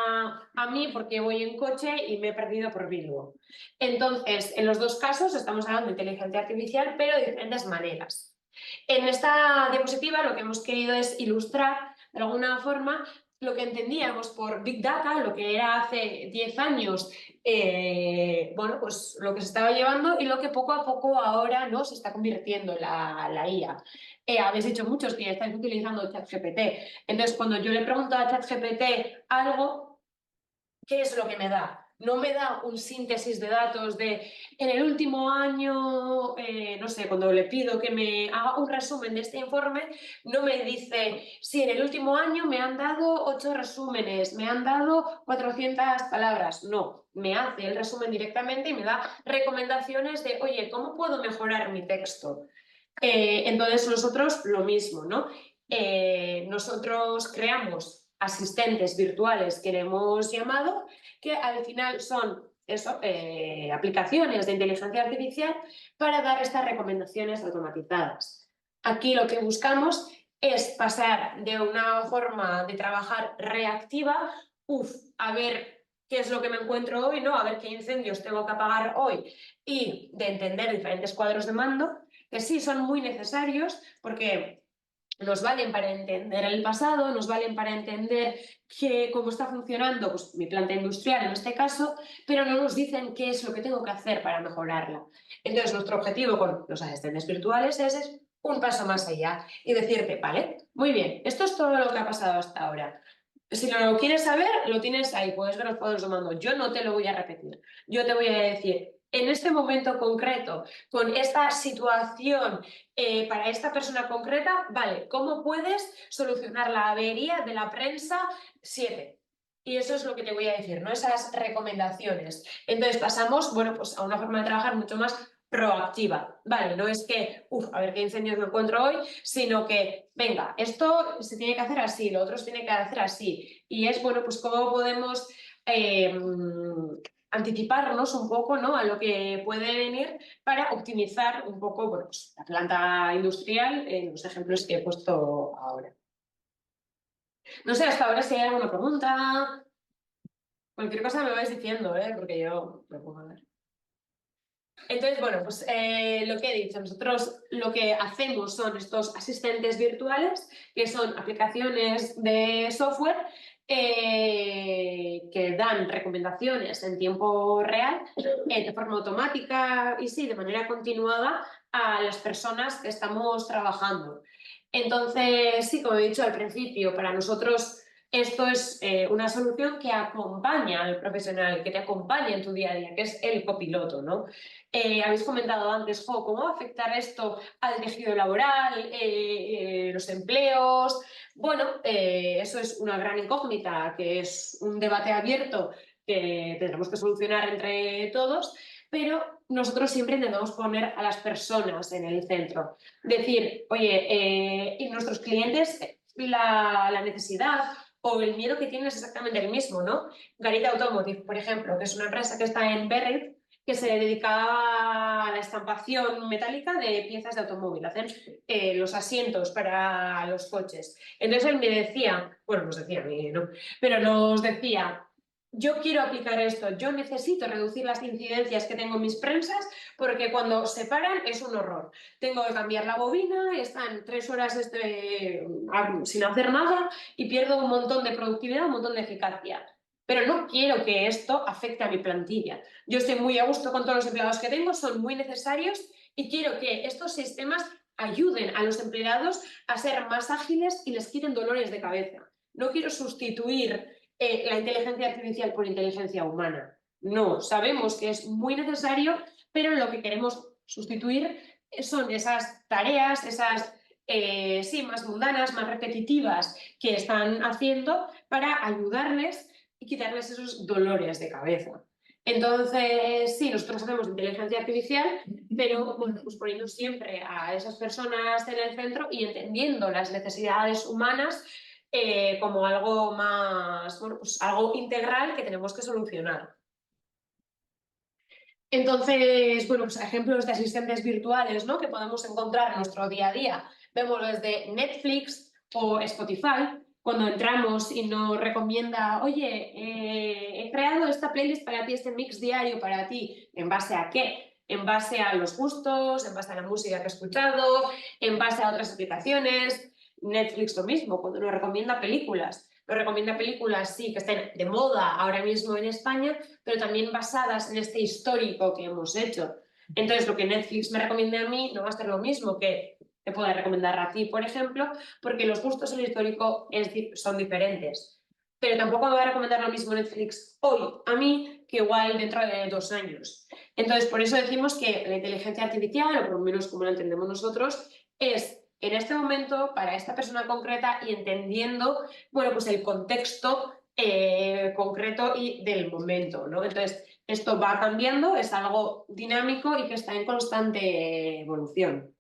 a mí porque voy en coche y me he perdido por Bilbo. Entonces, en los dos casos estamos hablando de inteligencia artificial, pero de diferentes maneras. En esta diapositiva lo que hemos querido es ilustrar de alguna forma lo que entendíamos por Big Data, lo que era hace 10 años, bueno, pues lo que se estaba llevando y lo que poco a poco ahora, ¿no?, se está convirtiendo la IA. Habéis dicho muchos que ya estáis utilizando ChatGPT. Entonces, cuando yo le pregunto a ChatGPT algo, ¿qué es lo que me da? no me da un síntesis de datos de en el último año, no sé, cuando le pido que me haga un resumen de este informe, no me dice, sí, en el último año me han dado 8 resúmenes, me han dado 400 palabras. No, me hace el resumen directamente y me da recomendaciones de, oye, ¿cómo puedo mejorar mi texto? Entonces nosotros lo mismo, ¿no? Nosotros creamos asistentes virtuales que le hemos llamado, que al final son eso, aplicaciones de inteligencia artificial para dar estas recomendaciones automatizadas. Aquí lo que buscamos es pasar de una forma de trabajar reactiva, a ver qué es lo que me encuentro hoy, ¿no? A ver qué incendios tengo que apagar hoy, y de entender diferentes cuadros de mando, que sí son muy necesarios porque nos valen para entender el pasado, nos valen para entender cómo está funcionando pues, mi planta industrial en este caso, pero no nos dicen qué es lo que tengo que hacer para mejorarla. Entonces, nuestro objetivo con los asistentes virtuales es un paso más allá y decirte, vale, muy bien, esto es todo lo que ha pasado hasta ahora. Si lo quieres saber, lo tienes ahí, puedes ver los cuadros de mando. Yo no te lo voy a repetir. Yo te voy a decir, en este momento concreto, con esta situación, para esta persona concreta, vale, ¿cómo puedes solucionar la avería de la prensa 7? Y eso es lo que te voy a decir, ¿no? Esas recomendaciones. Entonces pasamos, bueno, pues a una forma de trabajar mucho más proactiva, ¿vale? No es que, a ver qué incendios me encuentro hoy, sino que, venga, esto se tiene que hacer así, lo otro se tiene que hacer así. Y es, bueno, pues cómo podemos anticiparnos un poco, ¿no? A lo que puede venir para optimizar un poco, bueno, pues, la planta industrial en los ejemplos que he puesto ahora. No sé, hasta ahora si hay alguna pregunta, cualquier cosa me vais diciendo, porque yo me pongo a ver. Entonces, bueno, pues lo que he dicho, nosotros lo que hacemos son estos asistentes virtuales, que son aplicaciones de software que dan recomendaciones en tiempo real, de forma automática y sí, de manera continuada a las personas que estamos trabajando. Entonces, sí, como he dicho al principio, para nosotros esto es una solución que acompaña al profesional, que te acompaña en tu día a día, que es el copiloto, ¿no? Habéis comentado antes, ¿cómo va a afectar esto al tejido laboral, los empleos? Bueno, eso es una gran incógnita, que es un debate abierto que tendremos que solucionar entre todos, pero nosotros siempre intentamos poner a las personas en el centro. Decir, oye, y nuestros clientes, la necesidad o el miedo que tienen es exactamente el mismo, ¿no? Garita Automotive, por ejemplo, que es una empresa que está en Berry, que se dedica a la estampación metálica de piezas de automóvil, hacen los asientos para los coches. Entonces él me decía, bueno, nos decía a mí, ¿no? Pero nos decía, yo quiero aplicar esto, yo necesito reducir las incidencias que tengo en mis prensas porque cuando se paran es un horror. Tengo que cambiar la bobina, están 3 horas sin hacer nada y pierdo un montón de productividad, un montón de eficacia. Pero no quiero que esto afecte a mi plantilla. Yo estoy muy a gusto con todos los empleados que tengo, son muy necesarios y quiero que estos sistemas ayuden a los empleados a ser más ágiles y les quiten dolores de cabeza. No quiero sustituir la inteligencia artificial por inteligencia humana. No, sabemos que es muy necesario, pero lo que queremos sustituir son esas tareas, esas más mundanas, más repetitivas que están haciendo para ayudarles y quitarles esos dolores de cabeza. Entonces, sí, nosotros hacemos inteligencia artificial, pero bueno, pues poniendo siempre a esas personas en el centro y entendiendo las necesidades humanas como algo más, bueno, pues algo integral que tenemos que solucionar. Entonces, bueno, pues ejemplos de asistentes virtuales, ¿no? Que podemos encontrar en nuestro día a día. Vemos desde Netflix o Spotify, cuando entramos y nos recomienda, oye, he creado esta playlist para ti, este mix diario para ti. ¿En base a qué? En base a los gustos, en base a la música que he escuchado, en base a otras aplicaciones. Netflix lo mismo, cuando nos recomienda películas. Nos recomienda películas, sí, que estén de moda ahora mismo en España, pero también basadas en este histórico que hemos hecho. Entonces, lo que Netflix me recomienda a mí no va a ser lo mismo que te pueda recomendar a ti, por ejemplo, porque los gustos en el histórico son diferentes. Pero tampoco me va a recomendar lo mismo Netflix hoy a mí que igual dentro de 2 años. Entonces, por eso decimos que la inteligencia artificial, o por lo menos como la entendemos nosotros, es en este momento para esta persona concreta y entendiendo, bueno, pues el contexto concreto y del momento, ¿no? Entonces, esto va cambiando, es algo dinámico y que está en constante evolución.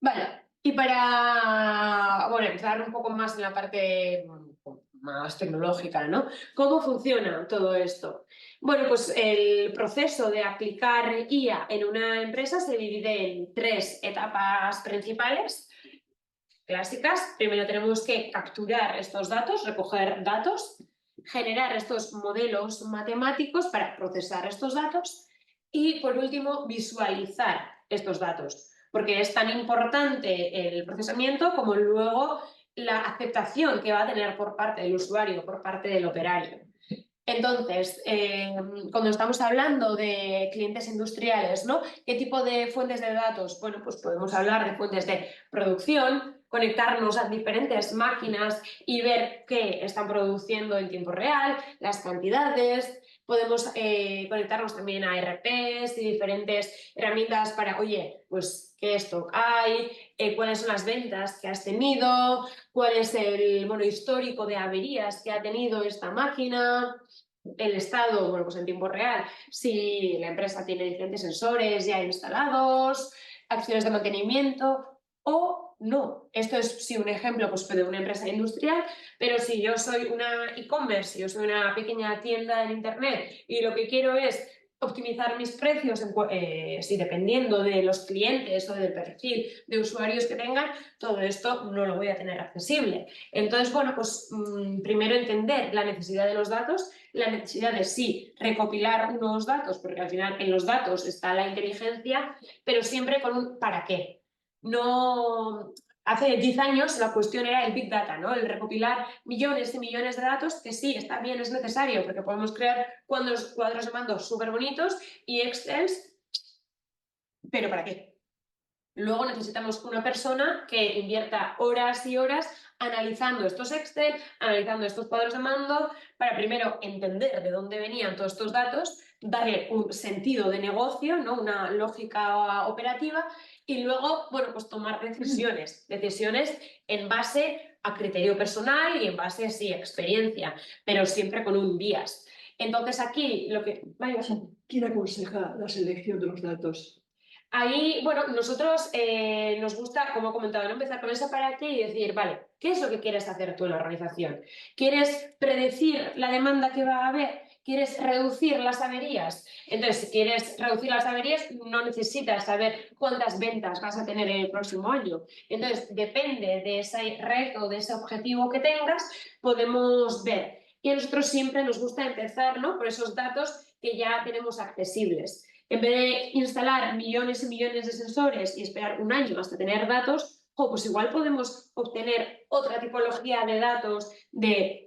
Vale, y para, bueno, entrar un poco más en la parte más tecnológica, ¿no? ¿Cómo funciona todo esto? Bueno, pues el proceso de aplicar IA en una empresa se divide en 3 etapas principales clásicas. Primero tenemos que capturar estos datos, recoger datos, generar estos modelos matemáticos para procesar estos datos y, por último, visualizar estos datos, porque es tan importante el procesamiento como luego la aceptación que va a tener por parte del usuario, por parte del operario. Entonces, cuando estamos hablando de clientes industriales, ¿no? ¿Qué tipo de fuentes de datos? Bueno, pues podemos hablar de fuentes de producción, conectarnos a diferentes máquinas y ver qué están produciendo en tiempo real, las cantidades. Podemos conectarnos también a ERPs y diferentes herramientas para, oye, pues qué stock hay, cuáles son las ventas que has tenido, cuál es el histórico de averías que ha tenido esta máquina, el estado, bueno, pues en tiempo real, si la empresa tiene diferentes sensores ya instalados, acciones de mantenimiento o no. Esto es sí un ejemplo pues, de una empresa industrial, pero si yo soy una e-commerce, si yo soy una pequeña tienda en internet y lo que quiero es optimizar mis precios, si dependiendo de los clientes o del perfil de usuarios que tengan, todo esto no lo voy a tener accesible. Entonces, bueno, pues primero entender la necesidad de los datos, la necesidad de sí recopilar unos datos, porque al final en los datos está la inteligencia, pero siempre con un ¿para qué? No... Hace 10 años la cuestión era el Big Data, ¿no? El recopilar millones y millones de datos, que sí, está bien, es necesario, porque podemos crear cuadros de mando súper bonitos y Excels, pero ¿para qué? Luego necesitamos una persona que invierta horas y horas analizando estos Excel, analizando estos cuadros de mando, para primero entender de dónde venían todos estos datos, darle un sentido de negocio, ¿no? Una lógica operativa, y luego, bueno, pues tomar decisiones en base a criterio personal y en base, sí, a experiencia, pero siempre con un bias. Entonces aquí lo que... ¿Quién aconseja la selección de los datos? Ahí, bueno, nosotros nos gusta, como he comentado, ¿no? Empezar con ese para qué y decir, vale, ¿qué es lo que quieres hacer tú en la organización? ¿Quieres predecir la demanda que va a haber? ¿Quieres reducir las averías? Entonces, si quieres reducir las averías, no necesitas saber cuántas ventas vas a tener en el próximo año. Entonces, depende de ese reto, de ese objetivo que tengas, podemos ver. Y a nosotros siempre nos gusta empezar, ¿no? Por esos datos que ya tenemos accesibles. En vez de instalar millones y millones de sensores y esperar un año hasta tener datos, pues igual podemos obtener otra tipología de datos del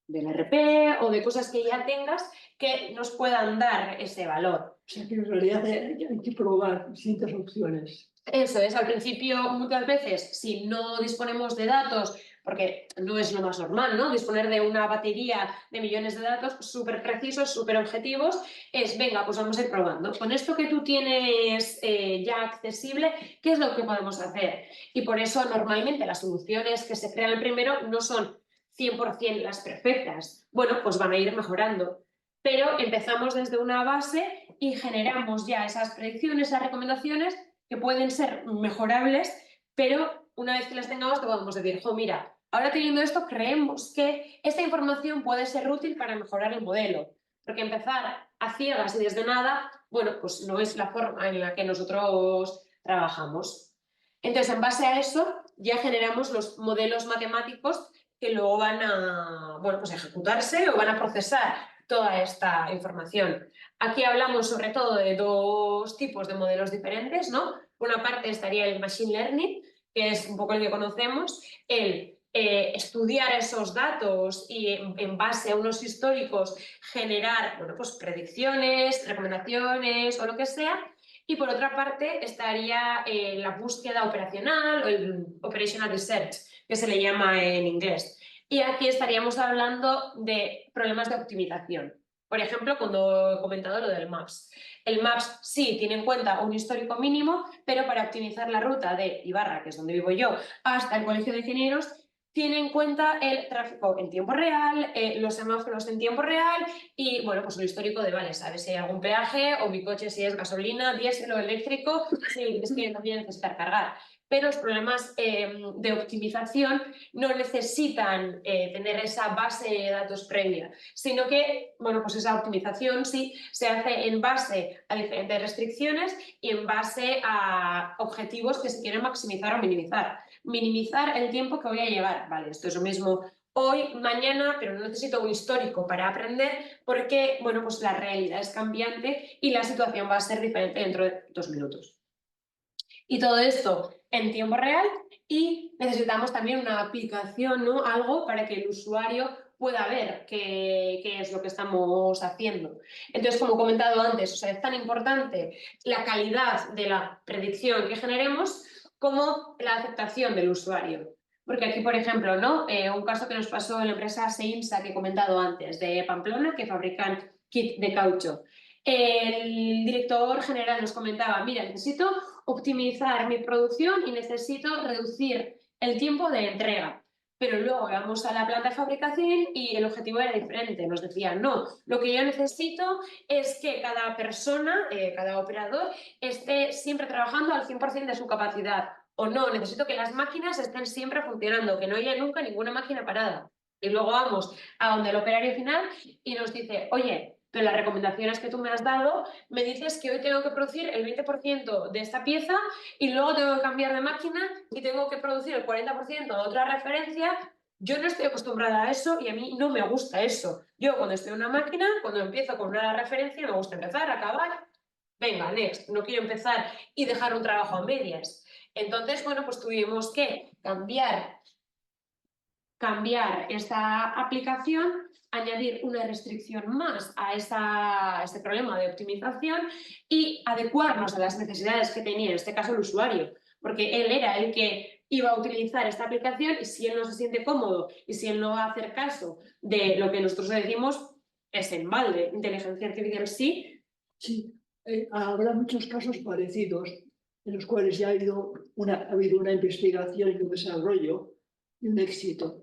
RP o de cosas que ya tengas que nos puedan dar ese valor. O sea que en realidad hay que probar distintas opciones. Eso es, al principio muchas veces si no disponemos de datos, porque no es lo más normal, ¿no? Disponer de una batería de millones de datos súper precisos, súper objetivos, es, venga, pues vamos a ir probando. Con esto que tú tienes ya accesible, ¿qué es lo que podemos hacer? Y por eso normalmente las soluciones que se crean primero no son 100% las perfectas. Bueno, pues van a ir mejorando. Pero empezamos desde una base y generamos ya esas predicciones, esas recomendaciones que pueden ser mejorables, pero una vez que las tengamos te podemos decir, mira, ahora teniendo esto creemos que esta información puede ser útil para mejorar el modelo, porque empezar a ciegas y desde nada, bueno, pues no es la forma en la que nosotros trabajamos. Entonces, en base a eso, ya generamos los modelos matemáticos que luego van a, bueno, pues ejecutarse o van a procesar toda esta información. Aquí hablamos sobre todo de 2 tipos de modelos diferentes, ¿no? Por una parte estaría el Machine Learning, que es un poco el que conocemos, el estudiar esos datos y en base a unos históricos generar, bueno, pues predicciones, recomendaciones o lo que sea. Y por otra parte estaría la búsqueda operacional o el Operational Research, que se le llama en inglés. Y aquí estaríamos hablando de problemas de optimización. Por ejemplo, cuando he comentado lo del Maps. El Maps sí tiene en cuenta un histórico mínimo, pero para optimizar la ruta de Ibarra, que es donde vivo yo, hasta el Colegio de Ingenieros, tiene en cuenta el tráfico en tiempo real, los semáforos en tiempo real y, bueno, pues lo histórico de, vale, sabes si hay algún peaje o mi coche si es gasolina, diésel o eléctrico, sí, es que también necesitar cargar. Pero los problemas de optimización no necesitan tener esa base de datos previa, sino que, bueno, pues esa optimización sí se hace en base a diferentes restricciones y en base a objetivos que se quieren maximizar o minimizar. Minimizar el tiempo que voy a llevar, vale, esto es lo mismo hoy, mañana, pero no necesito un histórico para aprender porque, bueno, pues la realidad es cambiante y la situación va a ser diferente dentro de 2 minutos. Y todo esto en tiempo real y necesitamos también una aplicación, ¿no? Algo para que el usuario pueda ver qué es lo que estamos haciendo. Entonces, como he comentado antes, o sea, es tan importante la calidad de la predicción que generemos como la aceptación del usuario. Porque aquí, por ejemplo, ¿no? Un caso que nos pasó en la empresa Seinsa que he comentado antes, de Pamplona, que fabrican kit de caucho. El director general nos comentaba, mira, necesito optimizar mi producción y necesito reducir el tiempo de entrega. Pero luego vamos a la planta de fabricación y el objetivo era diferente. Nos decían, no, lo que yo necesito es que cada persona, cada operador, esté siempre trabajando al 100% de su capacidad. O no, necesito que las máquinas estén siempre funcionando, que no haya nunca ninguna máquina parada. Y luego vamos a donde el operario final y nos dice, oye, pero las recomendaciones que tú me has dado, me dices que hoy tengo que producir el 20% de esta pieza y luego tengo que cambiar de máquina y tengo que producir el 40% de otra referencia. Yo no estoy acostumbrada a eso y a mí no me gusta eso. Yo cuando estoy en una máquina, cuando empiezo con una referencia, me gusta empezar, acabar, venga, next, no quiero empezar y dejar un trabajo a medias. Entonces, bueno, pues tuvimos que cambiar esta aplicación, añadir una restricción más a este problema de optimización y adecuarnos a las necesidades que tenía, en este caso, el usuario, porque él era el que iba a utilizar esta aplicación y si él no se siente cómodo y si él no va a hacer caso de lo que nosotros le decimos, es en balde. Inteligencia artificial sí. Sí, habrá muchos casos parecidos en los cuales ya ha habido una investigación y un desarrollo y un éxito.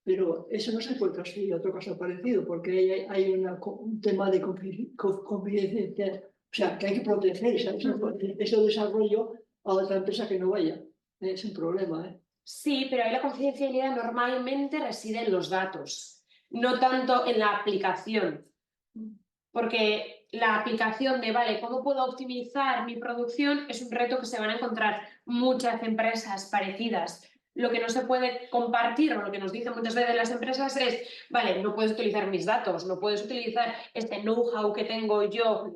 Pero eso no se puede transferir a otro caso parecido, porque hay un tema de confidencialidad, o sea, que hay que proteger ese desarrollo a otra empresa que no vaya. Es un problema, ¿eh? Sí, pero ahí la confidencialidad normalmente reside en los datos, no tanto en la aplicación. Porque la aplicación de, vale, ¿cómo puedo optimizar mi producción? Es un reto que se van a encontrar muchas empresas parecidas. Lo que no se puede compartir, o lo que nos dicen muchas veces las empresas es, vale, no puedes utilizar mis datos, no puedes utilizar este know-how que tengo yo.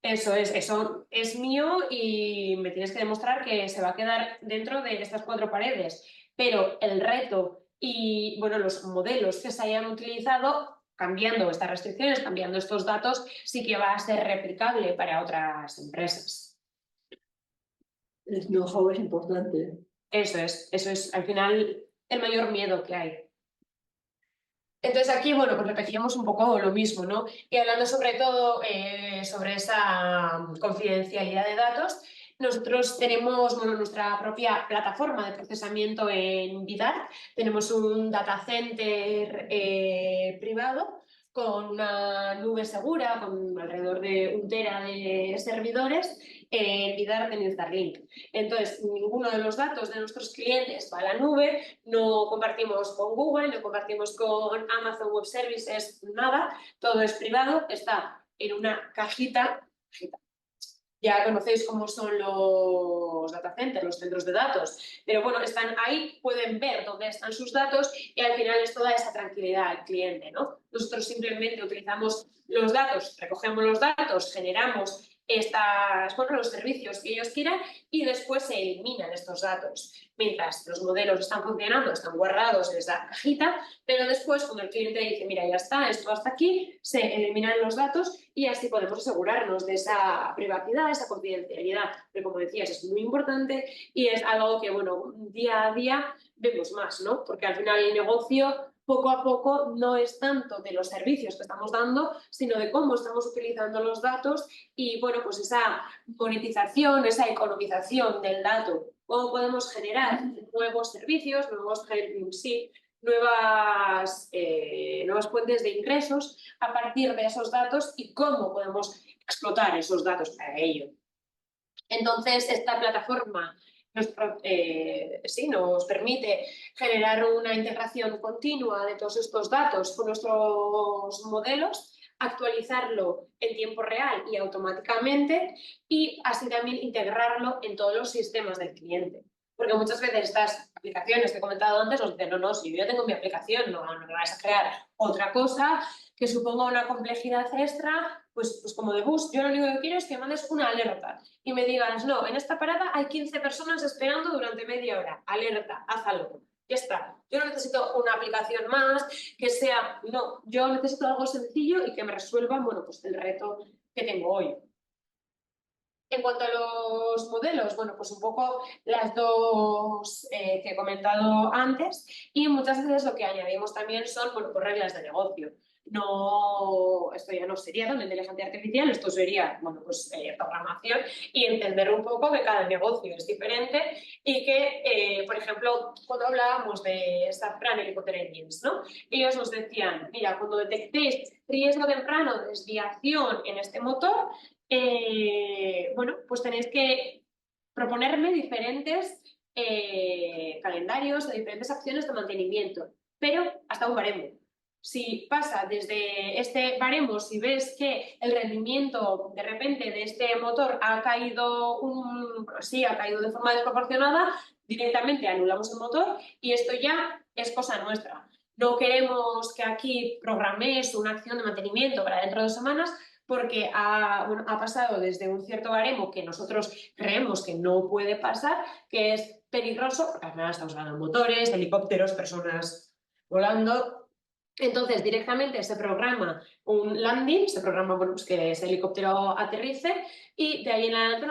Eso es mío y me tienes que demostrar que se va a quedar dentro de estas 4 paredes. Pero el reto y, bueno, los modelos que se hayan utilizado, cambiando estas restricciones, cambiando estos datos, sí que va a ser replicable para otras empresas. El know-how es importante. Eso es al final el mayor miedo que hay. Entonces aquí, bueno, pues repetíamos un poco lo mismo, ¿no? Y hablando sobre todo sobre esa confidencialidad de datos, nosotros tenemos, bueno, nuestra propia plataforma de procesamiento en Vidar. Tenemos un data center privado con una nube segura, con alrededor de 1 tera de servidores en Vidar de Starlink. Entonces, ninguno de los datos de nuestros clientes va a la nube, no compartimos con Google, no compartimos con Amazon Web Services, nada, todo es privado, está en una cajita. Ya conocéis cómo son los data centers, los centros de datos, pero bueno, están ahí, pueden ver dónde están sus datos y al final es toda esa tranquilidad al cliente, ¿no? Nosotros simplemente utilizamos los datos, recogemos los datos, generamos los servicios que ellos quieran y después se eliminan estos datos. Mientras los modelos están funcionando, están guardados en esa cajita, pero después cuando el cliente dice, mira, ya está, esto hasta aquí, se eliminan los datos y así podemos asegurarnos de esa privacidad, esa confidencialidad. Pero como decías, es muy importante y es algo que, bueno, día a día vemos más, ¿no? Porque al final el negocio poco a poco no es tanto de los servicios que estamos dando, sino de cómo estamos utilizando los datos y, bueno, pues esa monetización, esa economización del dato. Cómo podemos generar nuevos servicios, nuevas fuentes de ingresos a partir de esos datos y cómo podemos explotar esos datos para ello. Entonces, esta plataforma nos permite generar una integración continua de todos estos datos con nuestros modelos, actualizarlo en tiempo real y automáticamente y así también integrarlo en todos los sistemas del cliente. Porque muchas veces estas aplicaciones que he comentado antes nos dicen, no, si yo ya tengo mi aplicación, no me vas a crear otra cosa que suponga una complejidad extra, pues como de bus, yo lo único que quiero es que mandes una alerta y me digas, no, en esta parada hay 15 personas esperando durante media hora, alerta, haz algo. Ya está. Yo no necesito una aplicación más que sea, no, yo necesito algo sencillo y que me resuelva, bueno, pues el reto que tengo hoy. En cuanto a los modelos, bueno, pues un poco las dos que he comentado antes y muchas veces lo que añadimos también son, bueno, pues reglas de negocio. No, esto ya no sería de inteligencia artificial, esto sería, bueno, pues programación y entender un poco que cada negocio es diferente y que, por ejemplo, cuando hablábamos de Safran Helicopter Engines, ¿no? Ellos nos decían, mira, cuando detectéis riesgo temprano de desviación en este motor, bueno, pues tenéis que proponerme diferentes calendarios o diferentes acciones de mantenimiento, pero hasta un baremo. Si pasa desde este baremo, si ves que el rendimiento de repente de este motor ha caído de forma desproporcionada, directamente anulamos el motor y esto ya es cosa nuestra. No queremos que aquí programéis una acción de mantenimiento para dentro de 2 semanas, porque ha pasado desde un cierto baremo que nosotros creemos que no puede pasar, que es peligroso, porque al final estamos hablando de motores, helicópteros, personas volando. Entonces, directamente se programa un landing, se programa, bueno, pues que ese helicóptero aterrice y de ahí en adelante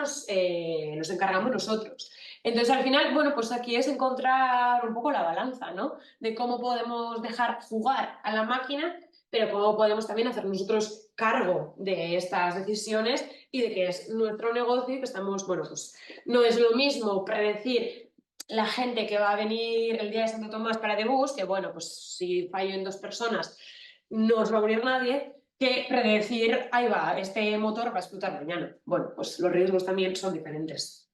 nos encargamos nosotros. Entonces, al final, bueno, pues aquí es encontrar un poco la balanza, ¿no? De cómo podemos dejar jugar a la máquina, pero cómo podemos también hacer nosotros cargo de estas decisiones y de que es nuestro negocio y que estamos, bueno, pues no es lo mismo predecir la gente que va a venir el día de Santo Tomás para de bus, que bueno, pues si fallo en 2 personas no os va a morir nadie, que predecir, ahí va, este motor va a explotar mañana. Bueno, pues los riesgos también son diferentes.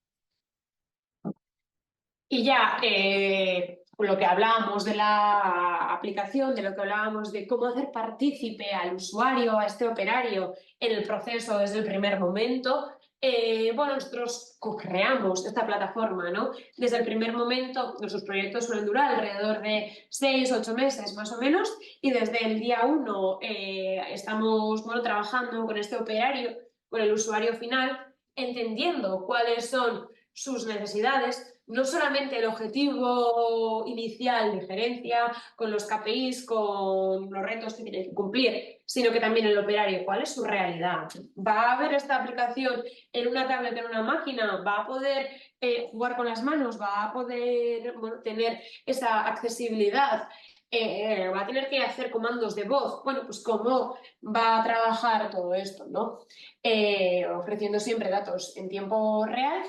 Y ya, lo que hablábamos de la aplicación, de lo que hablábamos de cómo hacer partícipe al usuario, a este operario, en el proceso desde el primer momento, bueno, nosotros co-creamos esta plataforma, ¿no? Desde el primer momento, nuestros proyectos suelen durar alrededor de 6 o 8 meses más o menos, y desde el día 1 estamos, bueno, trabajando con este operario, con el usuario final, entendiendo cuáles son sus necesidades, no solamente el objetivo inicial de gerencia, con los KPIs, con los retos que tiene que cumplir, sino que también el operario, ¿cuál es su realidad? ¿Va a ver esta aplicación en una tablet, en una máquina? ¿Va a poder jugar con las manos? ¿Va a poder, bueno, tener esa accesibilidad? ¿Va a tener que hacer comandos de voz? Bueno, pues cómo va a trabajar todo esto, ¿no? Ofreciendo siempre datos en tiempo real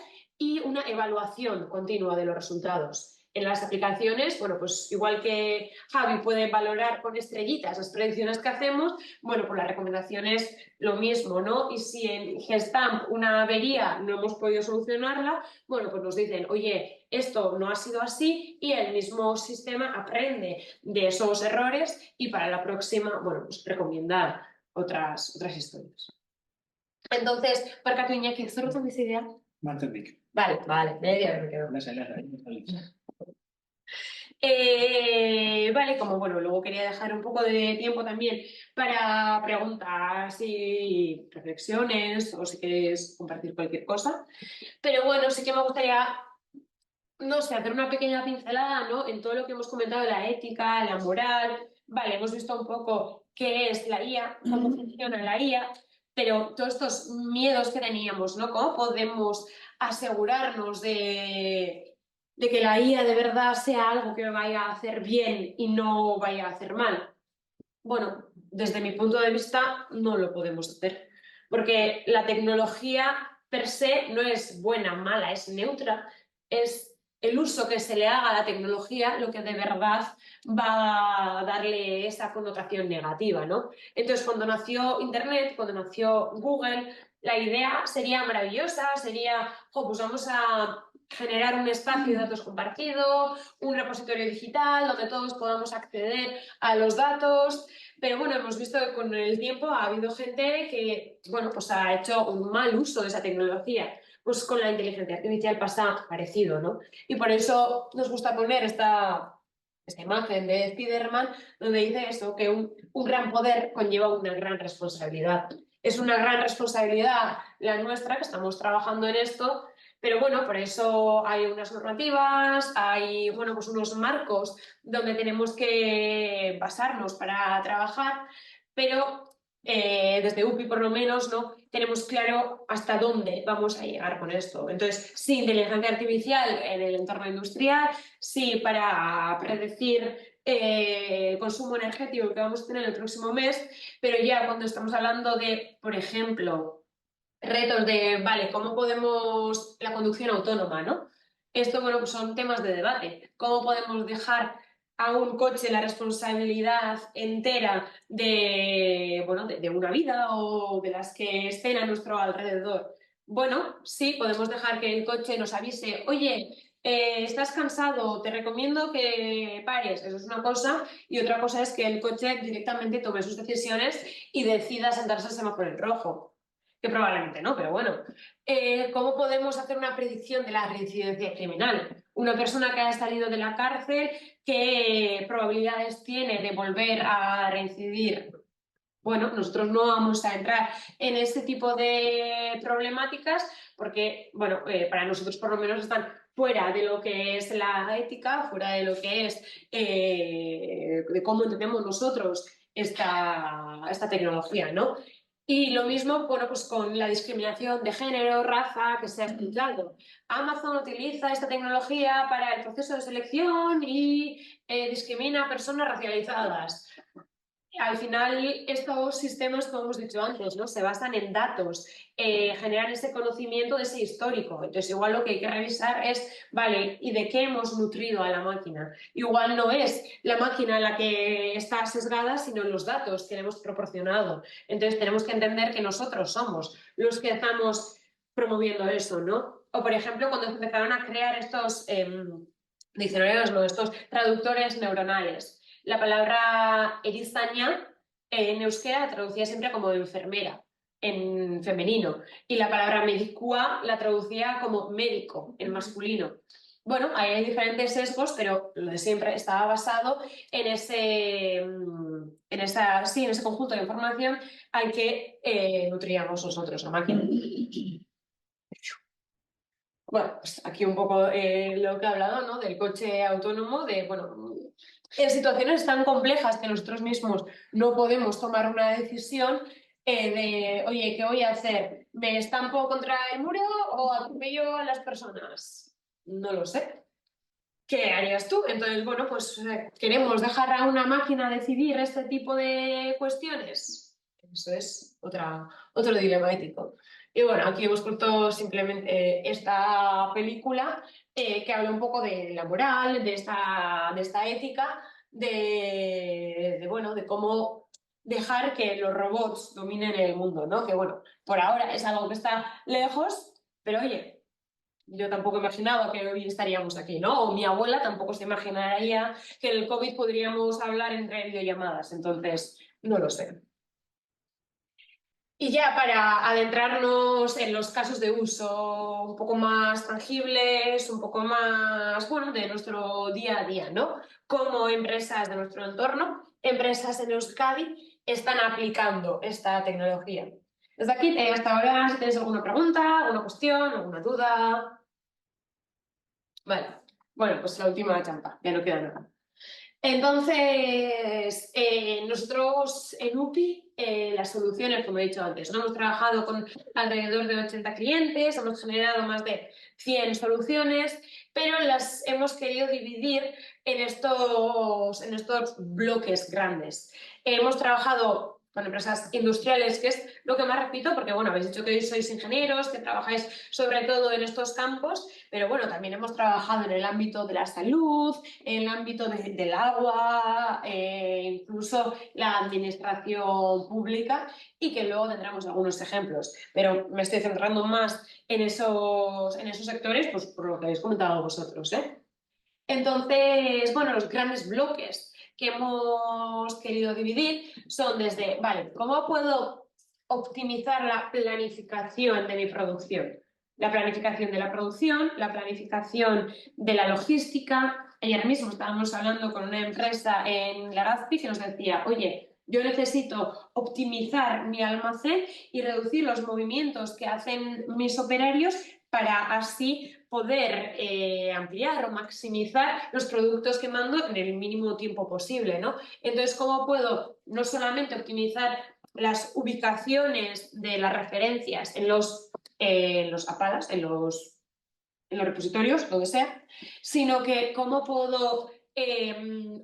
y una evaluación continua de los resultados. En las aplicaciones, bueno, pues igual que Javi puede valorar con estrellitas las predicciones que hacemos, bueno, pues las recomendaciones lo mismo, ¿no? Y si en Gestamp una avería no hemos podido solucionarla, bueno, pues nos dicen, oye, esto no ha sido así y el mismo sistema aprende de esos errores y para la próxima, bueno, pues recomienda otras historias. Entonces, barkatu Iñaki, zer utzen bizidea? Mantendik. Vale, media me quedo. Vale, como bueno, luego quería dejar un poco de tiempo también para preguntas y reflexiones o si queréis compartir cualquier cosa. Pero bueno, sí que me gustaría, no sé, hacer una pequeña pincelada, ¿no? En todo lo que hemos comentado de la ética, la moral. Vale, hemos visto un poco qué es la IA, cómo funciona la IA, pero todos estos miedos que teníamos, ¿no? ¿Cómo podemos asegurarnos de de que la IA de verdad sea algo que vaya a hacer bien y no vaya a hacer mal. Bueno, desde mi punto de vista no lo podemos hacer, porque la tecnología per se no es buena, mala, es neutra, es el uso que se le haga a la tecnología lo que de verdad va a darle esa connotación negativa, ¿no? Entonces, cuando nació Internet, cuando nació Google, la idea sería maravillosa, sería, pues vamos a generar un espacio de datos compartido, un repositorio digital donde todos podamos acceder a los datos, pero bueno, hemos visto que con el tiempo ha habido gente que, bueno, pues ha hecho un mal uso de esa tecnología. Pues con la inteligencia artificial pasa parecido, ¿no? Y por eso nos gusta poner esta imagen de Spiderman donde dice eso, que un gran poder conlleva una gran responsabilidad. Es una gran responsabilidad la nuestra, que estamos trabajando en esto, pero bueno, por eso hay unas normativas, hay, bueno, pues unos marcos donde tenemos que basarnos para trabajar, pero desde UPI por lo menos, ¿no? Tenemos claro hasta dónde vamos a llegar con esto. Entonces, sí, inteligencia artificial en el entorno industrial, sí, para predecir el consumo energético que vamos a tener el próximo mes, pero ya cuando estamos hablando de, por ejemplo, retos de, vale, ¿cómo podemos la conducción autónoma, ¿no? Esto, bueno, pues son temas de debate. ¿Cómo podemos dejar a un coche la responsabilidad entera de, bueno, de una vida o de las que estén a nuestro alrededor? Bueno, sí, podemos dejar que el coche nos avise, oye, estás cansado, te recomiendo que pares. Eso es una cosa. Y otra cosa es que el coche directamente tome sus decisiones y decida sentarse al semáforo en rojo. Que probablemente no, pero bueno. ¿Cómo podemos hacer una predicción de la reincidencia criminal? Una persona que haya salido de la cárcel, ¿qué probabilidades tiene de volver a reincidir? Bueno, nosotros no vamos a entrar en ese tipo de problemáticas porque, bueno, para nosotros por lo menos están fuera de lo que es la ética, fuera de lo que es de cómo entendemos nosotros esta tecnología, ¿no? Y lo mismo, bueno, pues con la discriminación de género, raza, que se ha explicado. Amazon utiliza esta tecnología para el proceso de selección y discrimina a personas racializadas. Al final, estos sistemas, como hemos dicho antes, ¿no? Se basan en datos, generan ese conocimiento de ese histórico. Entonces, igual lo que hay que revisar es, vale, ¿y de qué hemos nutrido a la máquina? Igual no es la máquina la que está sesgada, sino los datos que le hemos proporcionado. Entonces, tenemos que entender que nosotros somos los que estamos promoviendo eso, ¿no? O, por ejemplo, cuando empezaron a crear estos diccionarios, ¿no? Estos traductores neuronales. La palabra erizaña en euskera la traducía siempre como enfermera, en femenino, y la palabra medicua la traducía como médico, en masculino. Bueno, ahí hay diferentes sesgos, pero lo de siempre estaba basado en ese conjunto de información al que nutríamos nosotros, la máquina. Bueno, pues aquí un poco lo que he hablado, ¿no? Del coche autónomo, de, bueno, en situaciones tan complejas que nosotros mismos no podemos tomar una decisión de, oye, ¿qué voy a hacer? ¿Me estampo contra el muro o atropello a las personas? No lo sé. ¿Qué harías tú? Entonces, bueno, pues ¿queremos dejar a una máquina decidir este tipo de cuestiones? Eso es otro dilema ético. Y bueno, aquí hemos puesto simplemente esta película que habla un poco de la moral, de esta ética, bueno, de cómo dejar que los robots dominen el mundo, ¿no? Que bueno, por ahora es algo que está lejos, pero oye, yo tampoco imaginaba que hoy estaríamos aquí, ¿no? O mi abuela tampoco se imaginaría que en el COVID podríamos hablar entre videollamadas, entonces no lo sé. Y ya para adentrarnos en los casos de uso un poco más tangibles, un poco más, bueno, de nuestro día a día, ¿no? Cómo empresas de nuestro entorno, empresas en Euskadi, están aplicando esta tecnología. Desde aquí, hasta ahora, si tenéis alguna pregunta, alguna cuestión, alguna duda. Vale, bueno, pues la última champa, ya no queda nada. Entonces, nosotros en UPI, las soluciones, como he dicho antes, ¿no? Hemos trabajado con alrededor de 80 clientes, hemos generado más de 100 soluciones pero las hemos querido dividir en estos bloques grandes. Hemos trabajado con empresas industriales, que es lo que más repito, porque bueno, habéis dicho que sois ingenieros, que trabajáis sobre todo en estos campos, pero bueno, también hemos trabajado en el ámbito de la salud, en el ámbito del agua, incluso la administración pública, y que luego tendremos algunos ejemplos, pero me estoy centrando más en esos sectores, pues por lo que habéis comentado vosotros, ¿eh? Entonces, bueno, los grandes bloques que hemos querido dividir son desde, vale, ¿cómo puedo optimizar la planificación de mi producción? La planificación de la producción, la planificación de la logística. Ayer mismo estábamos hablando con una empresa en Legazpi que nos decía, oye, yo necesito optimizar mi almacén y reducir los movimientos que hacen mis operarios para así poder ampliar o maximizar los productos que mando en el mínimo tiempo posible, ¿no? Entonces, ¿cómo puedo no solamente optimizar las ubicaciones de las referencias en los APADAS, en los repositorios, lo que sea, sino que cómo puedo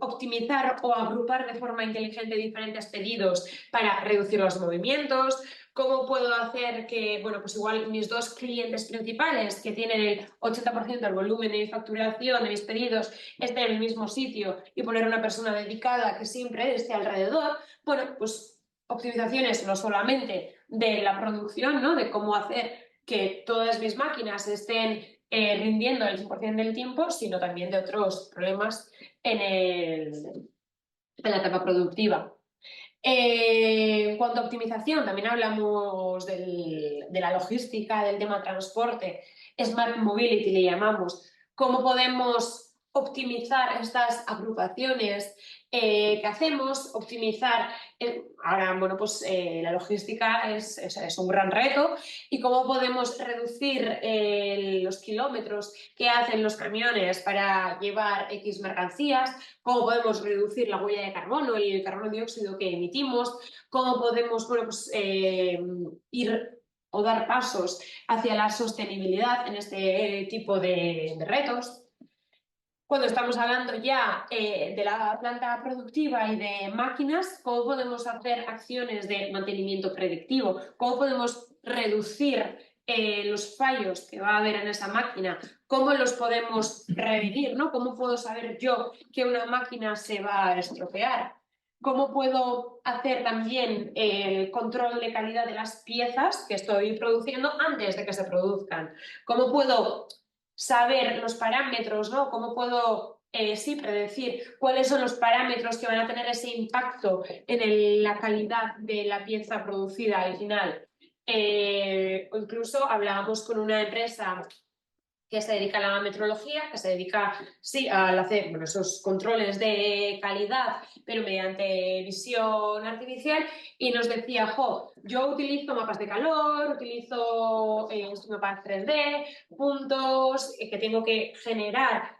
optimizar o agrupar de forma inteligente diferentes pedidos para reducir los movimientos, cómo puedo hacer que, bueno, pues igual mis dos clientes principales que tienen el 80% del volumen de mi facturación, de mis pedidos, estén en el mismo sitio y poner una persona dedicada que siempre esté alrededor, bueno, pues optimizaciones no solamente de la producción, ¿no? De cómo hacer que todas mis máquinas estén rindiendo el 100% del tiempo, sino también de otros problemas en la etapa productiva. En cuanto a optimización, también hablamos de la logística, del tema transporte, Smart Mobility le llamamos. ¿Cómo podemos optimizar estas agrupaciones que hacemos? Optimizar, ahora, bueno, pues la logística es un gran reto, y cómo podemos reducir los kilómetros que hacen los camiones para llevar X mercancías, cómo podemos reducir la huella de carbono y el carbono dióxido que emitimos, cómo podemos, bueno, pues, ir o dar pasos hacia la sostenibilidad en este tipo de retos. Cuando estamos hablando ya de la planta productiva y de máquinas, ¿cómo podemos hacer acciones de mantenimiento predictivo? ¿Cómo podemos reducir los fallos que va a haber en esa máquina? ¿Cómo los podemos prevenir, ¿no? ¿Cómo puedo saber yo que una máquina se va a estropear? ¿Cómo puedo hacer también el control de calidad de las piezas que estoy produciendo antes de que se produzcan? ¿Cómo puedo saber los parámetros, ¿no? ¿Cómo puedo predecir cuáles son los parámetros que van a tener ese impacto en la calidad de la pieza producida al final? O incluso hablábamos con una empresa que se dedica a la metrología, que se dedica a hacer esos controles de calidad, pero mediante visión artificial, y nos decía, yo utilizo mapas de calor, utilizo mapas 3D, puntos, que tengo que generar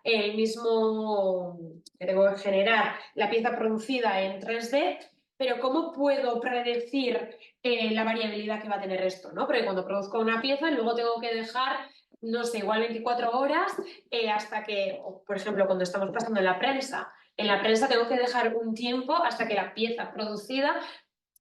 la pieza producida en 3D, pero ¿cómo puedo predecir la variabilidad que va a tener esto, ¿no? Porque cuando produzco una pieza, luego tengo que dejar, no sé, igual 24 horas hasta que, por ejemplo, cuando estamos pasando en la prensa tengo que dejar un tiempo hasta que la pieza producida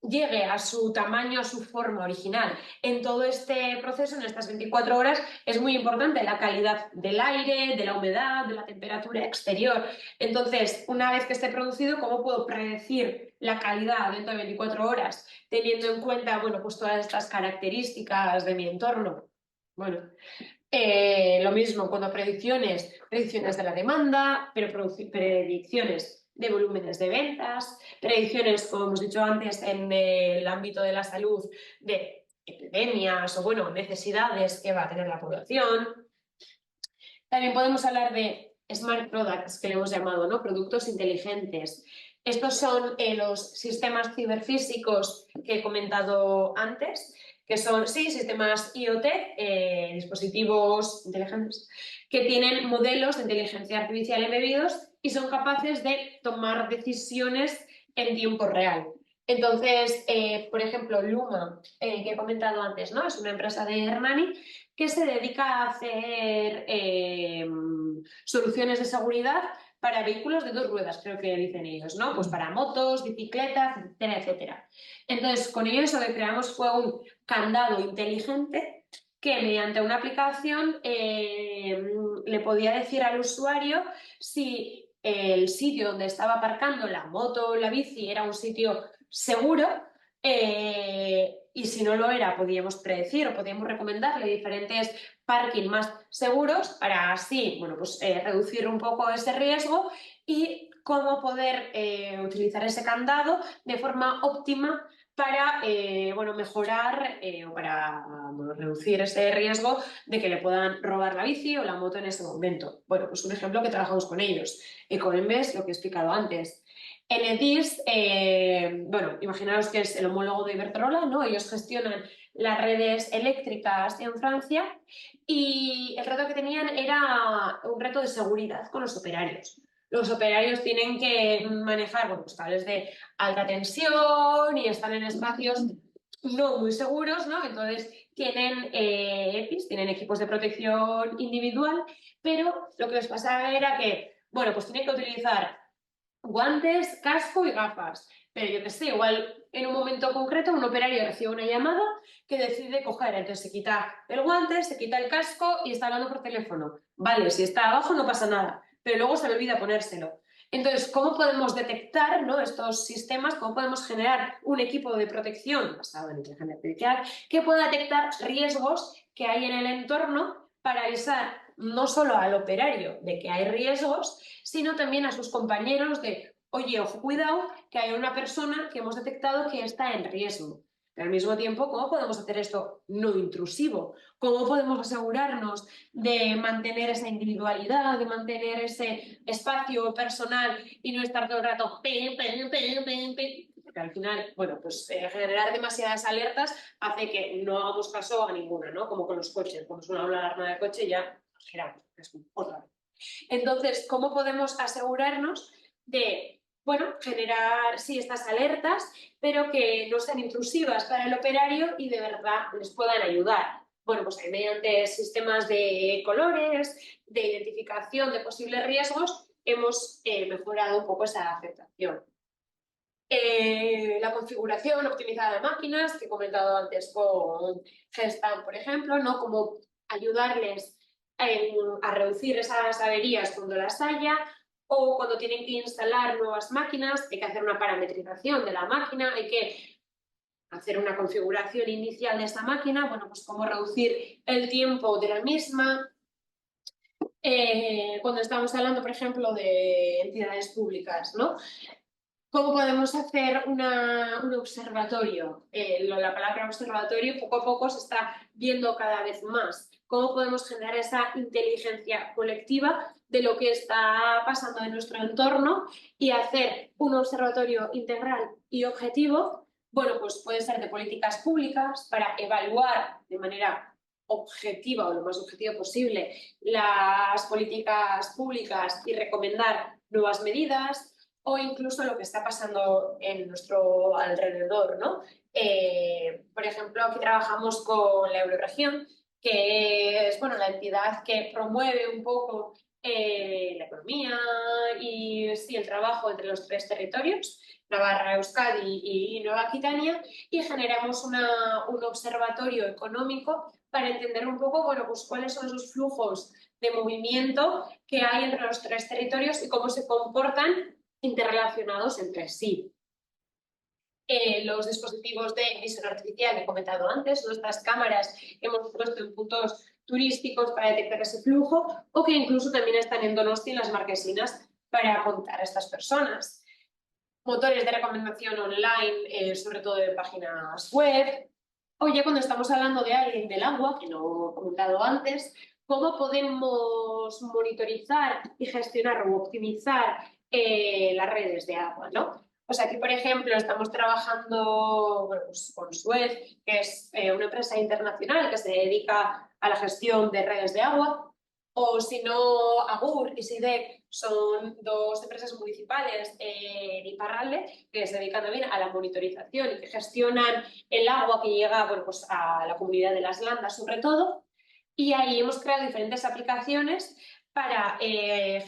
llegue a su tamaño, a su forma original. En todo este proceso, en estas 24 horas, es muy importante la calidad del aire, de la humedad, de la temperatura exterior. Entonces, una vez que esté producido, ¿cómo puedo predecir la calidad dentro de 24 horas, teniendo en cuenta, bueno, pues todas estas características de mi entorno? Bueno, lo mismo cuando predicciones de la demanda, pero predicciones de volúmenes de ventas, predicciones, como hemos dicho antes, en el ámbito de la salud, de epidemias o, bueno, necesidades que va a tener la población. También podemos hablar de smart products, que le hemos llamado, ¿no? Productos inteligentes. Estos son los sistemas ciberfísicos que he comentado antes, que son, sistemas IoT, dispositivos inteligentes, que tienen modelos de inteligencia artificial embebidos y son capaces de tomar decisiones en tiempo real. Entonces, por ejemplo, Luma, que he comentado antes, ¿no? Es una empresa de Hernani que se dedica a hacer soluciones de seguridad para vehículos de 2 ruedas, creo que dicen ellos, ¿no? Pues para motos, bicicletas, etcétera, etcétera. Entonces, con ellos lo que creamos fue un candado inteligente que mediante una aplicación le podía decir al usuario si el sitio donde estaba aparcando la moto o la bici era un sitio seguro, y si no lo era, podíamos predecir o podíamos recomendarle diferentes parking más seguros para así, bueno, pues, reducir un poco ese riesgo y cómo poder utilizar ese candado de forma óptima para bueno, mejorar o para bueno, reducir ese riesgo de que le puedan robar la bici o la moto en ese momento. Bueno, pues un ejemplo que trabajamos con ellos. Ecoembes, lo que he explicado antes. Enedis, bueno, imaginaos que es el homólogo de Iberdrola, ¿no? Ellos gestionan las redes eléctricas en Francia y el reto que tenían era un reto de seguridad con los operarios. Los operarios tienen que manejar, bueno, pues, cables de alta tensión y están en espacios no muy seguros, ¿no? Entonces tienen EPIs, tienen equipos de protección individual, pero lo que les pasaba era que, bueno, pues tienen que utilizar guantes, casco y gafas. Pero yo qué sé, igual en un momento concreto un operario recibe una llamada que decide coger, entonces se quita el guante, se quita el casco y está hablando por teléfono. Vale, si está abajo no pasa nada, pero luego se le olvida ponérselo. Entonces, ¿cómo podemos detectar, ¿no?, estos sistemas? ¿Cómo podemos generar un equipo de protección basado en inteligencia artificial que pueda detectar riesgos que hay en el entorno para avisar no solo al operario de que hay riesgos, sino también a sus compañeros de, oye, ojo, cuidado, que hay una persona que hemos detectado que está en riesgo? Pero al mismo tiempo, ¿cómo podemos hacer esto no intrusivo? ¿Cómo podemos asegurarnos de mantener esa individualidad, de mantener ese espacio personal y no estar todo el rato porque al final, bueno, pues generar demasiadas alertas hace que no hagamos caso a ninguna, ¿no? Como con los coches, cuando suena la alarma del coche ya giramos, es otra vez. Entonces, ¿cómo podemos asegurarnos de, bueno, generar, sí, estas alertas, pero que no sean intrusivas para el operario y de verdad les puedan ayudar? Bueno, pues mediante sistemas de colores, de identificación de posibles riesgos, hemos mejorado un poco esa aceptación. La configuración optimizada de máquinas, que he comentado antes con Gestamp, por ejemplo, ¿no? Como ayudarles a reducir esas averías cuando las haya, o cuando tienen que instalar nuevas máquinas, hay que hacer una parametrización de la máquina, hay que hacer una configuración inicial de esa máquina, bueno, pues cómo reducir el tiempo de la misma. Cuando estamos hablando, por ejemplo, de entidades públicas, ¿no? ¿Cómo podemos hacer un observatorio? La palabra observatorio poco a poco se está viendo cada vez más. ¿Cómo podemos generar esa inteligencia colectiva de lo que está pasando en nuestro entorno y hacer un observatorio integral y objetivo? Bueno, pues puede ser de políticas públicas para evaluar de manera objetiva o lo más objetiva posible las políticas públicas y recomendar nuevas medidas, o incluso lo que está pasando en nuestro alrededor, ¿no? Por ejemplo, aquí trabajamos con la Eurorregión, que es, bueno, la entidad que promueve un poco la economía y sí, el trabajo entre los 3 territorios, Navarra, Euskadi y Nueva Aquitania, y generamos un observatorio económico para entender un poco, bueno, pues cuáles son esos flujos de movimiento que hay entre los 3 territorios y cómo se comportan interrelacionados entre sí. Los dispositivos de visión artificial que he comentado antes, nuestras cámaras que hemos puesto en puntos turísticos para detectar ese flujo, o que incluso también están en Donosti, en las marquesinas, para contar a estas personas. Motores de recomendación online, sobre todo en páginas web. O ya cuando estamos hablando de alguien del agua, que no he comentado antes, ¿cómo podemos monitorizar y gestionar o optimizar las redes de agua, ¿no? Pues aquí, por ejemplo, estamos trabajando, bueno, pues con Suez, que es una empresa internacional que se dedica a la gestión de redes de agua, o si no, Agur y SIDEC son 2 empresas municipales en Iparralde que se dedican también a la monitorización y que gestionan el agua que llega, bueno, pues a la comunidad de las Landas, sobre todo. Y ahí hemos creado diferentes aplicaciones para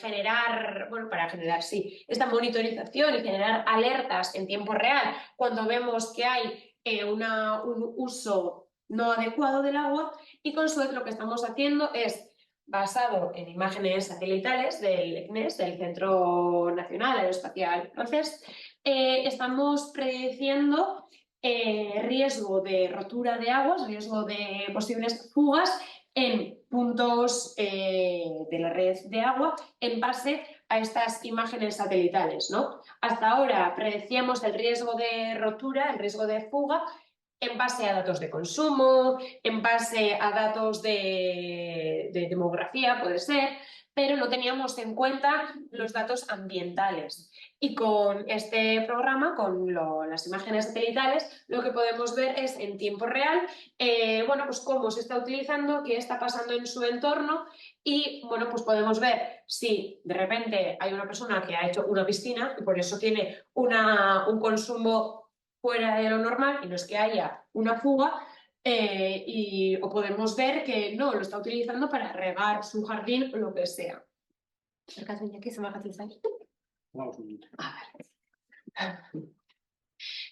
generar, sí, esta monitorización y generar alertas en tiempo real cuando vemos que hay un uso no adecuado del agua, y con Suez lo que estamos haciendo es, basado en imágenes satelitales del CNES, del Centro Nacional Aeroespacial Francés, estamos prediciendo riesgo de rotura de aguas, riesgo de posibles fugas en puntos de la red de agua en base a estas imágenes satelitales, ¿no? Hasta ahora predecíamos el riesgo de rotura, el riesgo de fuga, en base a datos de consumo, en base a datos de demografía, puede ser, pero no teníamos en cuenta los datos ambientales. Y con este programa, con las imágenes satelitales, lo que podemos ver es en tiempo real, bueno, pues cómo se está utilizando, qué está pasando en su entorno, y bueno, pues podemos ver si de repente hay una persona que ha hecho una piscina y por eso tiene un consumo fuera de lo normal, y no es que haya una fuga, o podemos ver que no, lo está utilizando para regar su jardín o lo que sea.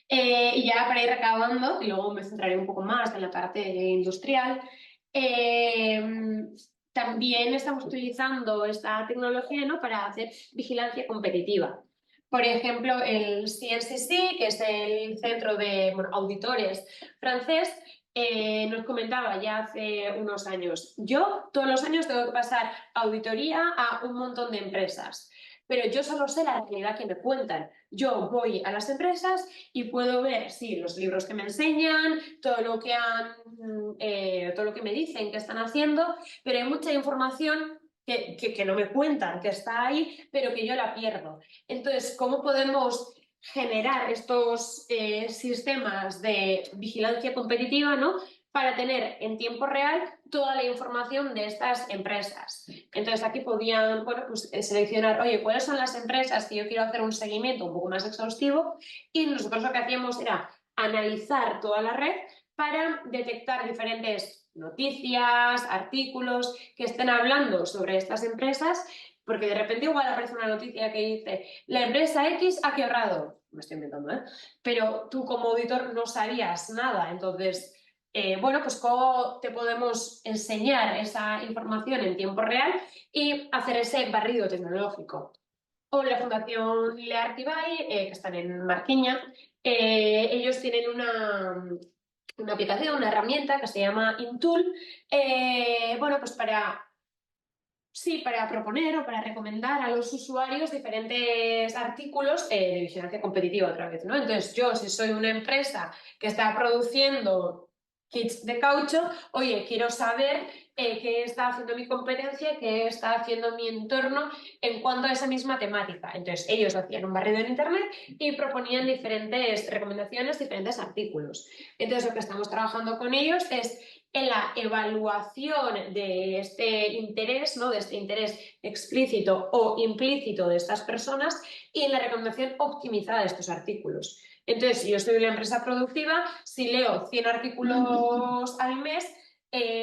Y ya para ir acabando, y luego me centraré un poco más en la parte industrial, también estamos utilizando esta tecnología, ¿no?, para hacer vigilancia competitiva. Por ejemplo, el CNCC, que es el centro de auditores francés, nos comentaba ya hace unos años: yo todos los años tengo que pasar auditoría a un montón de empresas, pero yo solo sé la realidad que me cuentan. Yo voy a las empresas y puedo ver, sí, los libros que me enseñan, todo lo que me dicen que están haciendo, pero hay mucha información que no me cuentan, que está ahí, pero que yo la pierdo. Entonces, ¿cómo podemos generar estos sistemas de vigilancia competitiva, ¿no?, para tener en tiempo real toda la información de estas empresas? Entonces aquí podían, bueno, pues, seleccionar, oye, ¿cuáles son las empresas que yo quiero hacer un seguimiento un poco más exhaustivo? Y nosotros lo que hacíamos era analizar toda la red para detectar diferentes noticias, artículos que estén hablando sobre estas empresas, porque de repente igual aparece una noticia que dice: la empresa X ha quebrado, me estoy inventando, pero tú como auditor no sabías nada. Entonces, bueno, pues cómo te podemos enseñar esa información en tiempo real y hacer ese barrido tecnológico. O la Fundación Leartibay, que están en Marquiña, ellos tienen una aplicación, una herramienta que se llama Intool, bueno, pues para proponer o para recomendar a los usuarios diferentes artículos de vigilancia competitiva otra vez, ¿no? Entonces, yo, si soy una empresa que está produciendo kits de caucho, oye, quiero saber qué está haciendo mi competencia, qué está haciendo mi entorno en cuanto a esa misma temática. Entonces, ellos hacían un barrido en internet y proponían diferentes recomendaciones, diferentes artículos. Entonces, lo que estamos trabajando con ellos es en la evaluación de este interés, ¿no?, de este interés explícito o implícito de estas personas, y en la recomendación optimizada de estos artículos. Entonces, si yo soy una empresa productiva, si leo 100 artículos al mes,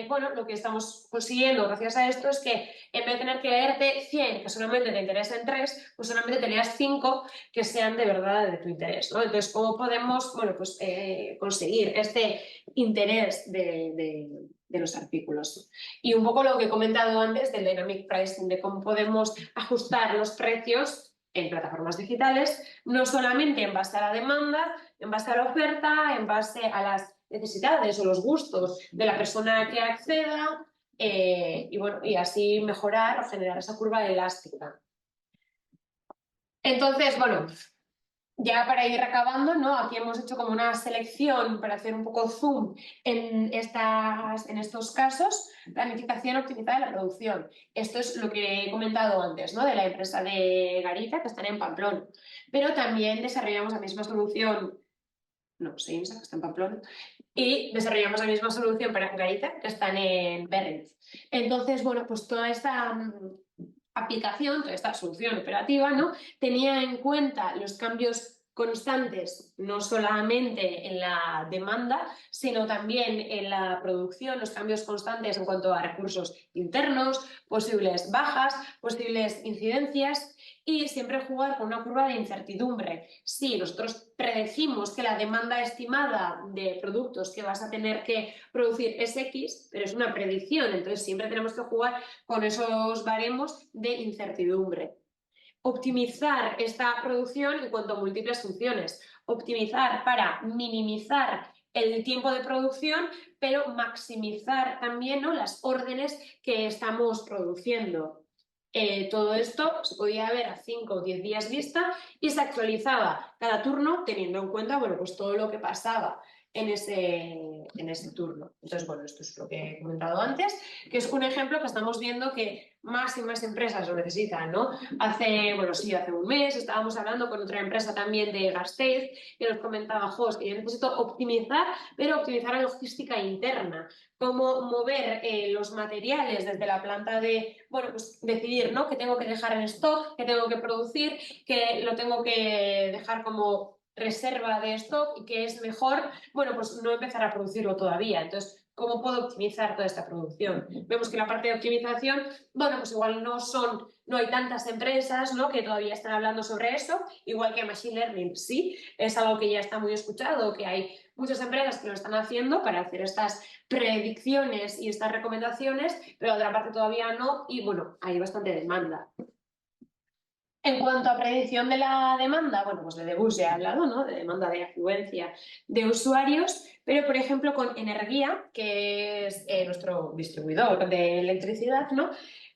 bueno, lo que estamos consiguiendo gracias a esto es que en vez de tener que leerte 100 que solamente te interesen 3, pues solamente te leas 5 que sean de verdad de tu interés, ¿no? Entonces, ¿cómo podemos, bueno, pues, conseguir este interés de los artículos? Y un poco lo que he comentado antes del Dynamic Pricing, de cómo podemos ajustar los precios en plataformas digitales, no solamente en base a la demanda, en base a la oferta, en base a las necesidades o los gustos de la persona que acceda, y bueno, y así mejorar o generar esa curva elástica. Entonces, bueno, ya para ir acabando, ¿no?, aquí hemos hecho como una selección para hacer un poco zoom en estos casos. Planificación optimizada de la producción. Esto es lo que he comentado antes, ¿no?, de la empresa de Garita, que están en Pamplona. Pero también desarrollamos la misma solución, no, Seinsa, que está en Pamplona, y desarrollamos la misma solución para Garita, que están en Berriz. Entonces, bueno, pues toda esta aplicación, toda esta solución operativa, ¿no?, tenía en cuenta los cambios constantes, no solamente en la demanda, sino también en la producción, los cambios constantes en cuanto a recursos internos, posibles bajas, posibles incidencias y siempre jugar con una curva de incertidumbre. Si nosotros predecimos que la demanda estimada de productos que vas a tener que producir es X, pero es una predicción, entonces siempre tenemos que jugar con esos baremos de incertidumbre. Optimizar esta producción en cuanto a múltiples funciones. Optimizar para minimizar el tiempo de producción, pero maximizar también, ¿no?, las órdenes que estamos produciendo. Todo esto se podía ver a 5 o 10 días vista y se actualizaba cada turno teniendo en cuenta, bueno, pues todo lo que pasaba en ese turno. Entonces, bueno, esto es lo que he comentado antes, que es un ejemplo que estamos viendo que más y más empresas lo necesitan, ¿no? Hace un mes estábamos hablando con otra empresa también de Gasteiz que nos comentaba, Jos, que yo necesito optimizar, pero optimizar la logística interna, cómo mover los materiales desde la planta de, bueno, pues decidir, ¿no?, qué tengo que dejar en stock, qué tengo que producir, qué lo tengo que dejar como reserva de stock y que es mejor, bueno, pues no empezar a producirlo todavía. Entonces, ¿cómo puedo optimizar toda esta producción? Vemos que la parte de optimización, bueno, pues igual no hay tantas empresas, ¿no?, que todavía están hablando sobre eso, igual que Machine Learning sí, es algo que ya está muy escuchado, que hay muchas empresas que lo están haciendo para hacer estas predicciones y estas recomendaciones, pero de otra parte todavía no y, bueno, hay bastante demanda. En cuanto a predicción de la demanda, bueno, pues de Debus ya he hablado, ¿no?, de demanda de afluencia de usuarios, pero por ejemplo con Energía, que es nuestro distribuidor de electricidad, ¿no?, lo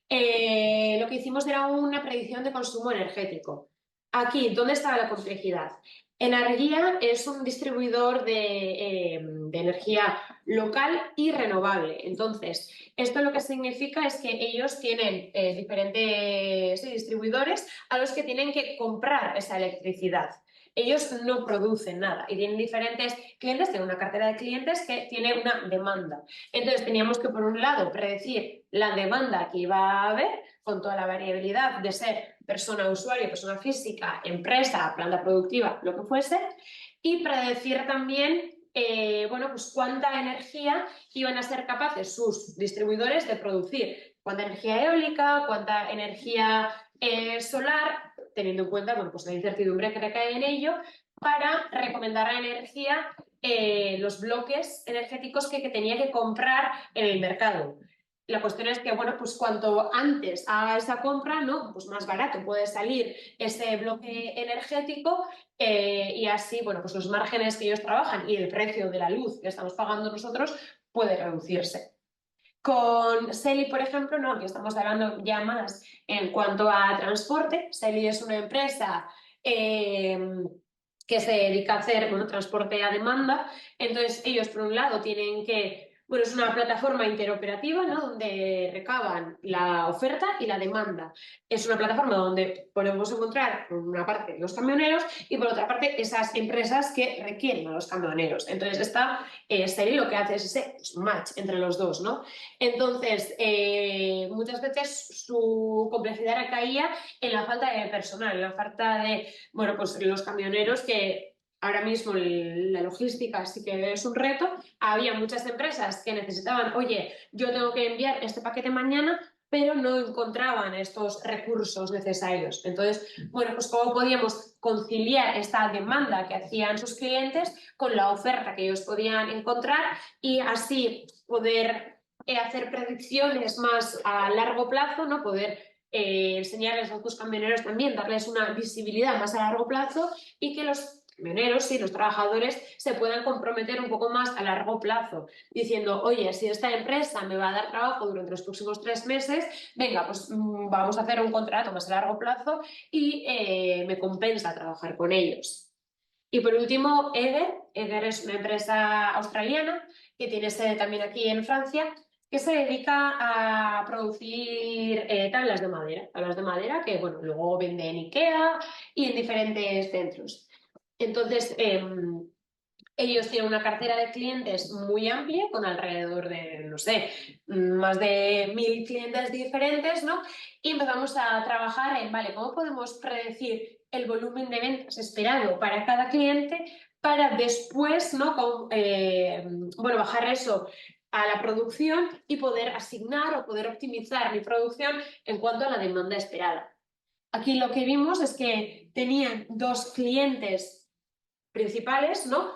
que hicimos era una predicción de consumo energético. Aquí, ¿dónde estaba la complejidad? Energía es un distribuidor de energía local y renovable. Entonces, esto lo que significa es que ellos tienen diferentes distribuidores a los que tienen que comprar esa electricidad. Ellos no producen nada y tienen diferentes clientes, tienen una cartera de clientes que tiene una demanda. Entonces teníamos que, por un lado, predecir la demanda que iba a haber con toda la variabilidad de ser persona usuario, persona física, empresa, planta productiva, lo que fuese, y predecir también bueno, pues cuánta energía iban a ser capaces sus distribuidores de producir, cuánta energía eólica, cuánta energía solar, teniendo en cuenta, bueno, pues la incertidumbre que recae en ello, para recomendar a Energía los bloques energéticos que tenía que comprar en el mercado. La cuestión es que, bueno, pues cuanto antes haga esa compra, ¿no?, pues más barato puede salir ese bloque energético y así, bueno, pues los márgenes que ellos trabajan y el precio de la luz que estamos pagando nosotros puede reducirse. Con Selly, por ejemplo, no, aquí estamos hablando ya más en cuanto a transporte. Selly es una empresa que se dedica a hacer, bueno, transporte a demanda. Entonces, ellos, por un lado, tienen que... Bueno, es una plataforma interoperativa, ¿no?, donde recaban la oferta y la demanda. Es una plataforma donde podemos encontrar, por una parte, los camioneros y, por otra parte, esas empresas que requieren a los camioneros. Entonces, esta serie lo que hace es ese match entre los dos, ¿no? Entonces, muchas veces su complejidad recaía en la falta de personal, en la falta de, bueno, pues los camioneros que... Ahora mismo la logística sí que es un reto. Había muchas empresas que necesitaban, oye, yo tengo que enviar este paquete mañana, pero no encontraban estos recursos necesarios. Entonces, bueno, pues cómo podíamos conciliar esta demanda que hacían sus clientes con la oferta que ellos podían encontrar y así poder hacer predicciones más a largo plazo, ¿no?, poder enseñarles a tus camioneros también, darles una visibilidad más a largo plazo y que los camioneros y los trabajadores se puedan comprometer un poco más a largo plazo, diciendo, oye, si esta empresa me va a dar trabajo durante los próximos 3 meses, venga, pues vamos a hacer un contrato más a largo plazo y me compensa trabajar con ellos. Y por último, Eger. Eger es una empresa australiana que tiene sede también aquí en Francia, que se dedica a producir tablas de madera que, bueno, luego vende en IKEA y en diferentes centros. Entonces, Ellos tienen una cartera de clientes muy amplia, con alrededor de, no sé, más de 1000 clientes diferentes, ¿no? Y empezamos a trabajar en, vale, ¿cómo podemos predecir el volumen de ventas esperado para cada cliente para después, ¿no? Bueno, bajar eso a la producción y poder asignar o poder optimizar mi producción en cuanto a la demanda esperada. Aquí lo que vimos es que tenían 2 clientes principales, ¿no?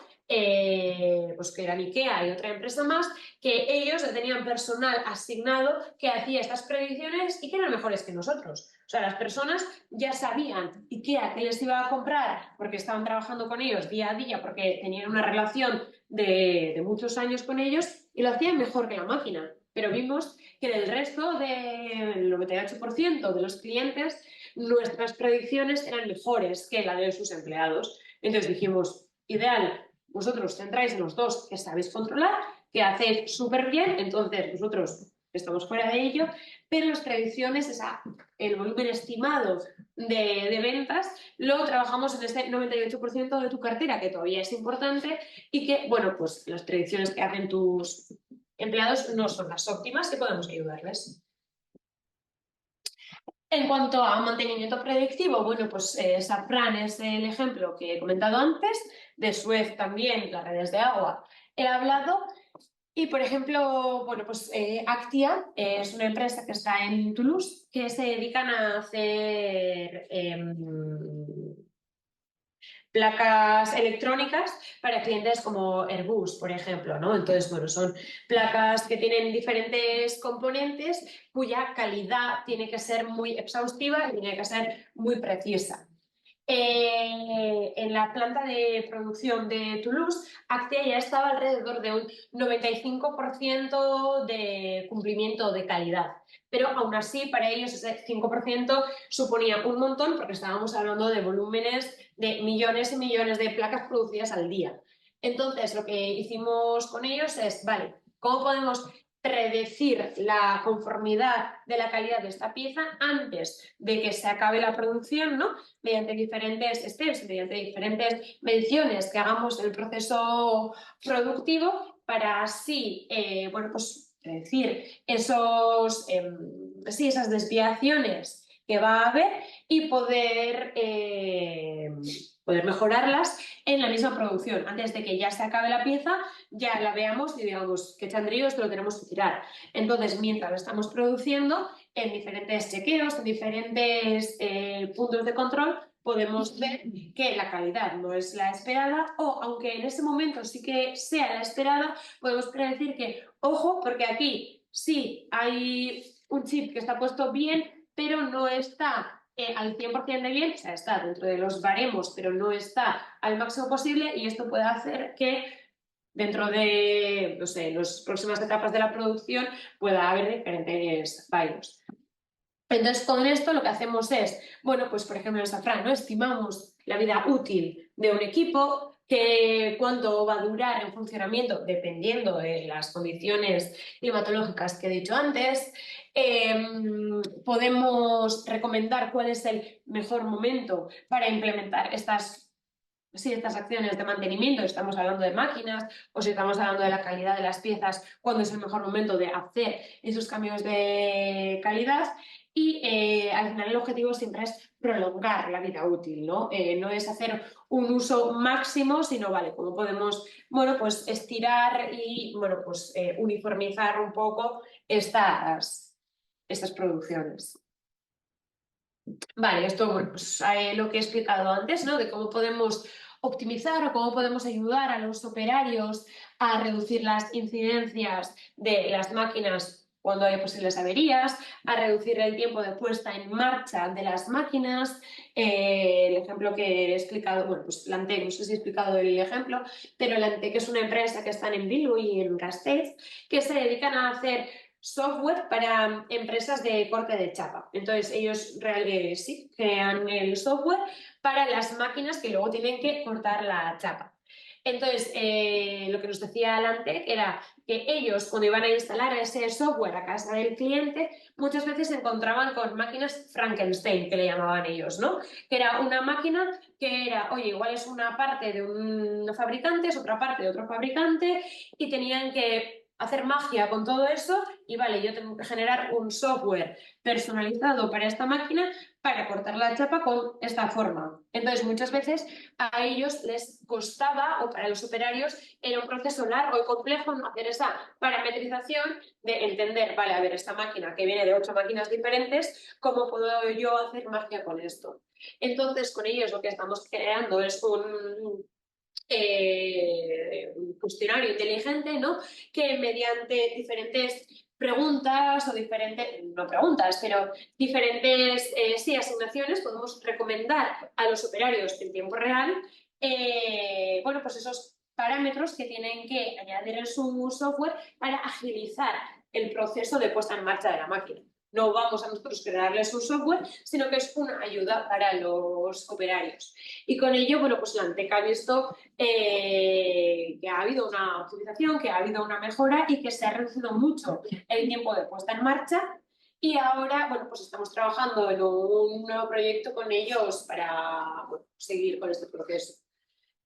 Pues que eran IKEA y otra empresa más, que ellos tenían personal asignado que hacía estas predicciones y que eran mejores que nosotros. O sea, las personas ya sabían IKEA qué les iba a comprar porque estaban trabajando con ellos día a día, porque tenían una relación de muchos años con ellos y lo hacían mejor que la máquina. Pero vimos que del resto del 98% de los clientes, nuestras predicciones eran mejores que la de sus empleados. Entonces dijimos, ideal, vosotros centráis en los 2 que sabéis controlar, que hacéis súper bien, entonces nosotros estamos fuera de ello, pero las predicciones, el volumen estimado de ventas, lo trabajamos en este 98% de tu cartera, que todavía es importante y que, bueno, pues las predicciones que hacen tus empleados no son las óptimas y podemos ayudarles. En cuanto a mantenimiento predictivo, bueno, pues Safran es el ejemplo que he comentado antes, de Suez también, las redes de agua he hablado, y por ejemplo, bueno, pues Actia es una empresa que está en Toulouse, que se dedican a hacer placas electrónicas para clientes como Airbus, por ejemplo, ¿no? Entonces, bueno, son placas que tienen diferentes componentes cuya calidad tiene que ser muy exhaustiva y tiene que ser muy precisa. En la planta de producción de Toulouse, Actia ya estaba alrededor de un 95% de cumplimiento de calidad, pero aún así para ellos ese 5% suponía un montón porque estábamos hablando de volúmenes de millones y millones de placas producidas al día. Entonces lo que hicimos con ellos es, vale, ¿cómo podemos predecir la conformidad de la calidad de esta pieza antes de que se acabe la producción, ¿no? Mediante diferentes steps, mediante diferentes mediciones que hagamos en el proceso productivo para así, bueno, pues predecir esas desviaciones que va a haber y poder mejorarlas en la misma producción. Antes de que ya se acabe la pieza, ya la veamos y digamos que chandrío, esto lo tenemos que tirar. Entonces, mientras lo estamos produciendo, en diferentes chequeos, en diferentes puntos de control, podemos ver que la calidad no es la esperada o, aunque en ese momento sí que sea la esperada, podemos predecir que, ojo, porque aquí sí hay un chip que está puesto bien, pero no está al 100% de bien, o sea, está dentro de los baremos, pero no está al máximo posible y esto puede hacer que dentro de, no sé, las próximas etapas de la producción pueda haber diferentes fallos. Entonces, con esto lo que hacemos es, bueno, pues por ejemplo en Safran, ¿no? Estimamos la vida útil de un equipo, que cuánto va a durar en funcionamiento dependiendo de las condiciones climatológicas que he dicho antes. Podemos recomendar cuál es el mejor momento para implementar estas acciones de mantenimiento, estamos hablando de máquinas o si estamos hablando de la calidad de las piezas, cuándo es el mejor momento de hacer esos cambios de calidad. Y al final el objetivo siempre es prolongar la vida útil, ¿no? No es hacer un uso máximo, sino, vale, cómo podemos, bueno, pues estirar y, bueno, pues uniformizar un poco estas producciones. Vale, esto, bueno, pues lo que he explicado antes, ¿no? De cómo podemos optimizar o cómo podemos ayudar a los operarios a reducir las incidencias de las máquinas cuando hay posibles averías, a reducir el tiempo de puesta en marcha de las máquinas. El ejemplo que he explicado, bueno, pues Lantec, no sé si he explicado el ejemplo, pero Lantec es una empresa que está en Bilbo y en Gasteiz, que se dedican a hacer software para empresas de corte de chapa. Entonces ellos sí crean el software para las máquinas que luego tienen que cortar la chapa. Entonces, lo que nos decía Lantec era que ellos, cuando iban a instalar ese software a casa del cliente, muchas veces se encontraban con máquinas Frankenstein, que le llamaban ellos, ¿no? Que era una máquina que era, oye, igual es una parte de un fabricante, es otra parte de otro fabricante, y tenían que hacer magia con todo eso, y vale, yo tengo que generar un software personalizado para esta máquina para cortar la chapa con esta forma. Entonces, muchas veces a ellos les costaba, o para los operarios, era un proceso largo y complejo, ¿no?, hacer esa parametrización de entender, vale, a ver, esta máquina que viene de 8 máquinas diferentes, ¿cómo puedo yo hacer magia con esto? Entonces, con ellos lo que estamos creando es un cuestionario inteligente, ¿no?, que mediante diferentes preguntas o diferentes, no preguntas, pero diferentes sí, asignaciones, podemos recomendar a los operarios en tiempo real, bueno, pues esos parámetros que tienen que añadir en su software para agilizar el proceso de puesta en marcha de la máquina. No vamos a nosotros crearles un software, sino que es una ayuda para los operarios. Y con ello, bueno, pues la Anteca ha visto que ha habido una optimización, que ha habido una mejora y que se ha reducido mucho el tiempo de puesta en marcha. Y ahora, bueno, pues estamos trabajando en un nuevo proyecto con ellos para, bueno, seguir con este proceso.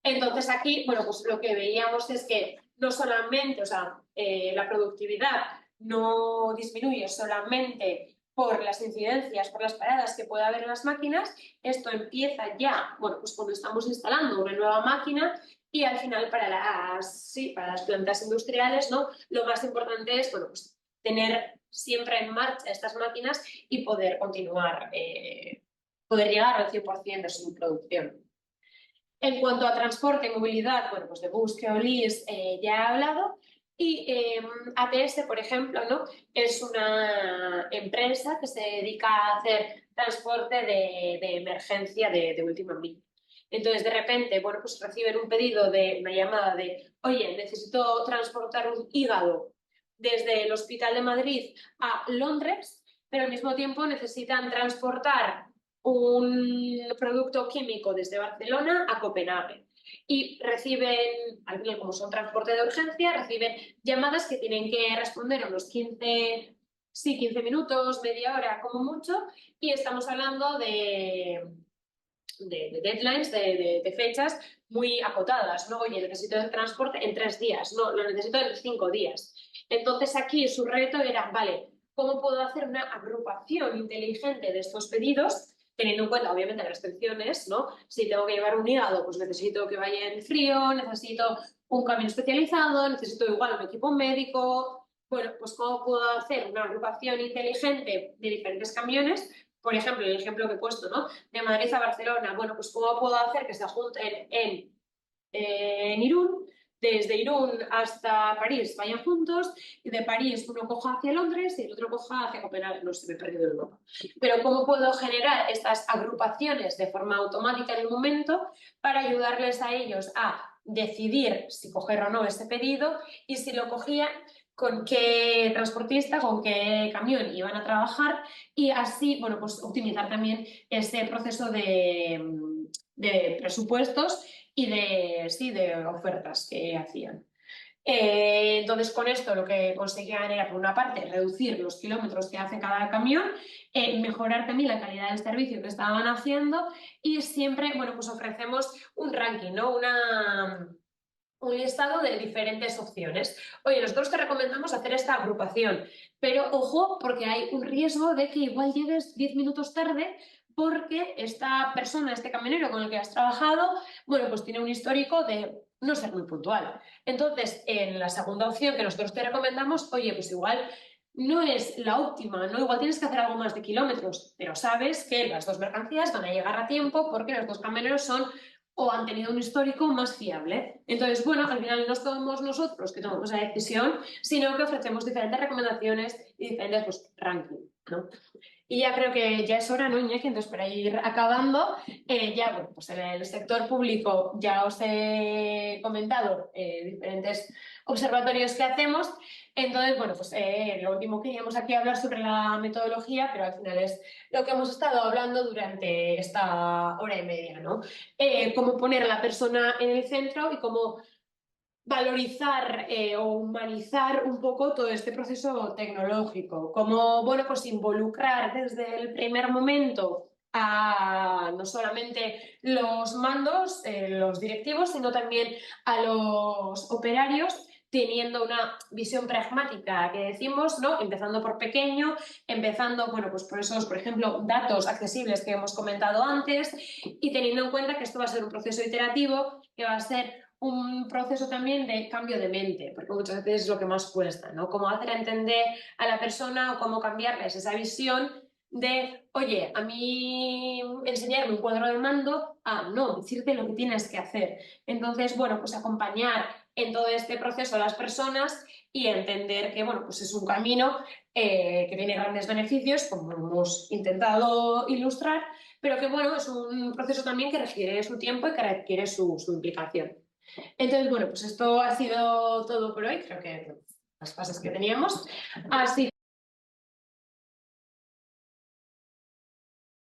Entonces aquí, bueno, pues lo que veíamos es que no solamente, o sea, la productividad no disminuye solamente por las incidencias, por las paradas que puede haber en las máquinas, esto empieza ya, bueno, pues cuando estamos instalando una nueva máquina, y al final para las plantas industriales, ¿no?, lo más importante es, bueno, pues tener siempre en marcha estas máquinas y poder continuar, poder llegar al 100% de su producción. En cuanto a transporte y movilidad, bueno, pues de bus, Keolis, ya he hablado. Y ATS, por ejemplo, ¿no?, es una empresa que se dedica a hacer transporte de emergencia de última milla. Entonces, de repente, bueno, pues reciben un pedido de una llamada de, oye, necesito transportar un hígado desde el Hospital de Madrid a Londres, pero al mismo tiempo necesitan transportar un producto químico desde Barcelona a Copenhague. Y reciben, al final, como son transporte de urgencia, reciben llamadas que tienen que responder en unos 15 minutos, media hora como mucho, y estamos hablando de deadlines, de fechas muy acotadas, ¿no? Oye, necesito el transporte en 3 días, no, lo necesito en 5 días. Entonces aquí su reto era, vale, ¿cómo puedo hacer una agrupación inteligente de estos pedidos? Teniendo en cuenta, obviamente, las restricciones, ¿no? Si tengo que llevar un hígado, pues necesito que vaya en frío, necesito un camión especializado, necesito igual un equipo médico. Bueno, pues ¿cómo puedo hacer una agrupación inteligente de diferentes camiones? Por ejemplo, el ejemplo que he puesto, ¿no?, de Madrid a Barcelona. Bueno, pues ¿cómo puedo hacer que se junten en Irún? Desde Irún hasta París vayan juntos, y de París uno coja hacia Londres y el otro coja hacia Copenhague. No sé, me he perdido el mapa. Pero ¿cómo puedo generar estas agrupaciones de forma automática en el momento para ayudarles a ellos a decidir si coger o no ese pedido, y si lo cogían, con qué transportista, con qué camión iban a trabajar, y así, bueno, pues optimizar también ese proceso de presupuestos y de ofertas que hacían. Entonces, con esto lo que conseguían era, por una parte, reducir los kilómetros que hace cada camión, mejorar también la calidad del servicio que estaban haciendo, y siempre, bueno, pues ofrecemos un ranking, ¿no?, un listado de diferentes opciones. Oye, nosotros te recomendamos hacer esta agrupación, pero ojo, porque hay un riesgo de que igual llegues 10 minutos tarde, porque esta persona, este camionero con el que has trabajado, bueno, pues tiene un histórico de no ser muy puntual. Entonces, en la segunda opción que nosotros te recomendamos, oye, pues igual no es la óptima, ¿no? Igual tienes que hacer algo más de kilómetros, pero sabes que las dos mercancías van a llegar a tiempo porque los dos camioneros son o han tenido un histórico más fiable. Entonces, bueno, al final no somos nosotros que tomamos la decisión, sino que ofrecemos diferentes recomendaciones y diferentes, pues, rankings, ¿no? Y ya creo que ya es hora, ¿no, Iñaki? Entonces, para ir acabando, ya, bueno, pues en el sector público ya os he comentado diferentes observatorios que hacemos. Entonces, bueno, pues lo último que queríamos aquí hablar sobre la metodología, pero al final es lo que hemos estado hablando durante esta hora y media, ¿no? Cómo poner a la persona en el centro y cómo valorizar o humanizar un poco todo este proceso tecnológico, como, bueno, pues involucrar desde el primer momento a no solamente los mandos, los directivos, sino también a los operarios, teniendo una visión pragmática que decimos, ¿no? Empezando por pequeño, empezando, bueno, pues por esos, por ejemplo, datos accesibles que hemos comentado antes, y teniendo en cuenta que esto va a ser un proceso iterativo, que va a ser un proceso también de cambio de mente, porque muchas veces es lo que más cuesta, ¿no? Cómo hacer entender a la persona o cómo cambiarles esa visión de, oye, a mí enseñarme un cuadro de mando, no, decirte lo que tienes que hacer. Entonces, bueno, pues acompañar en todo este proceso a las personas y entender que, bueno, pues es un camino que tiene grandes beneficios, como hemos intentado ilustrar, pero que, bueno, es un proceso también que requiere su tiempo y que requiere su implicación. Entonces, bueno, pues esto ha sido todo por hoy, creo que las fases que teníamos. Así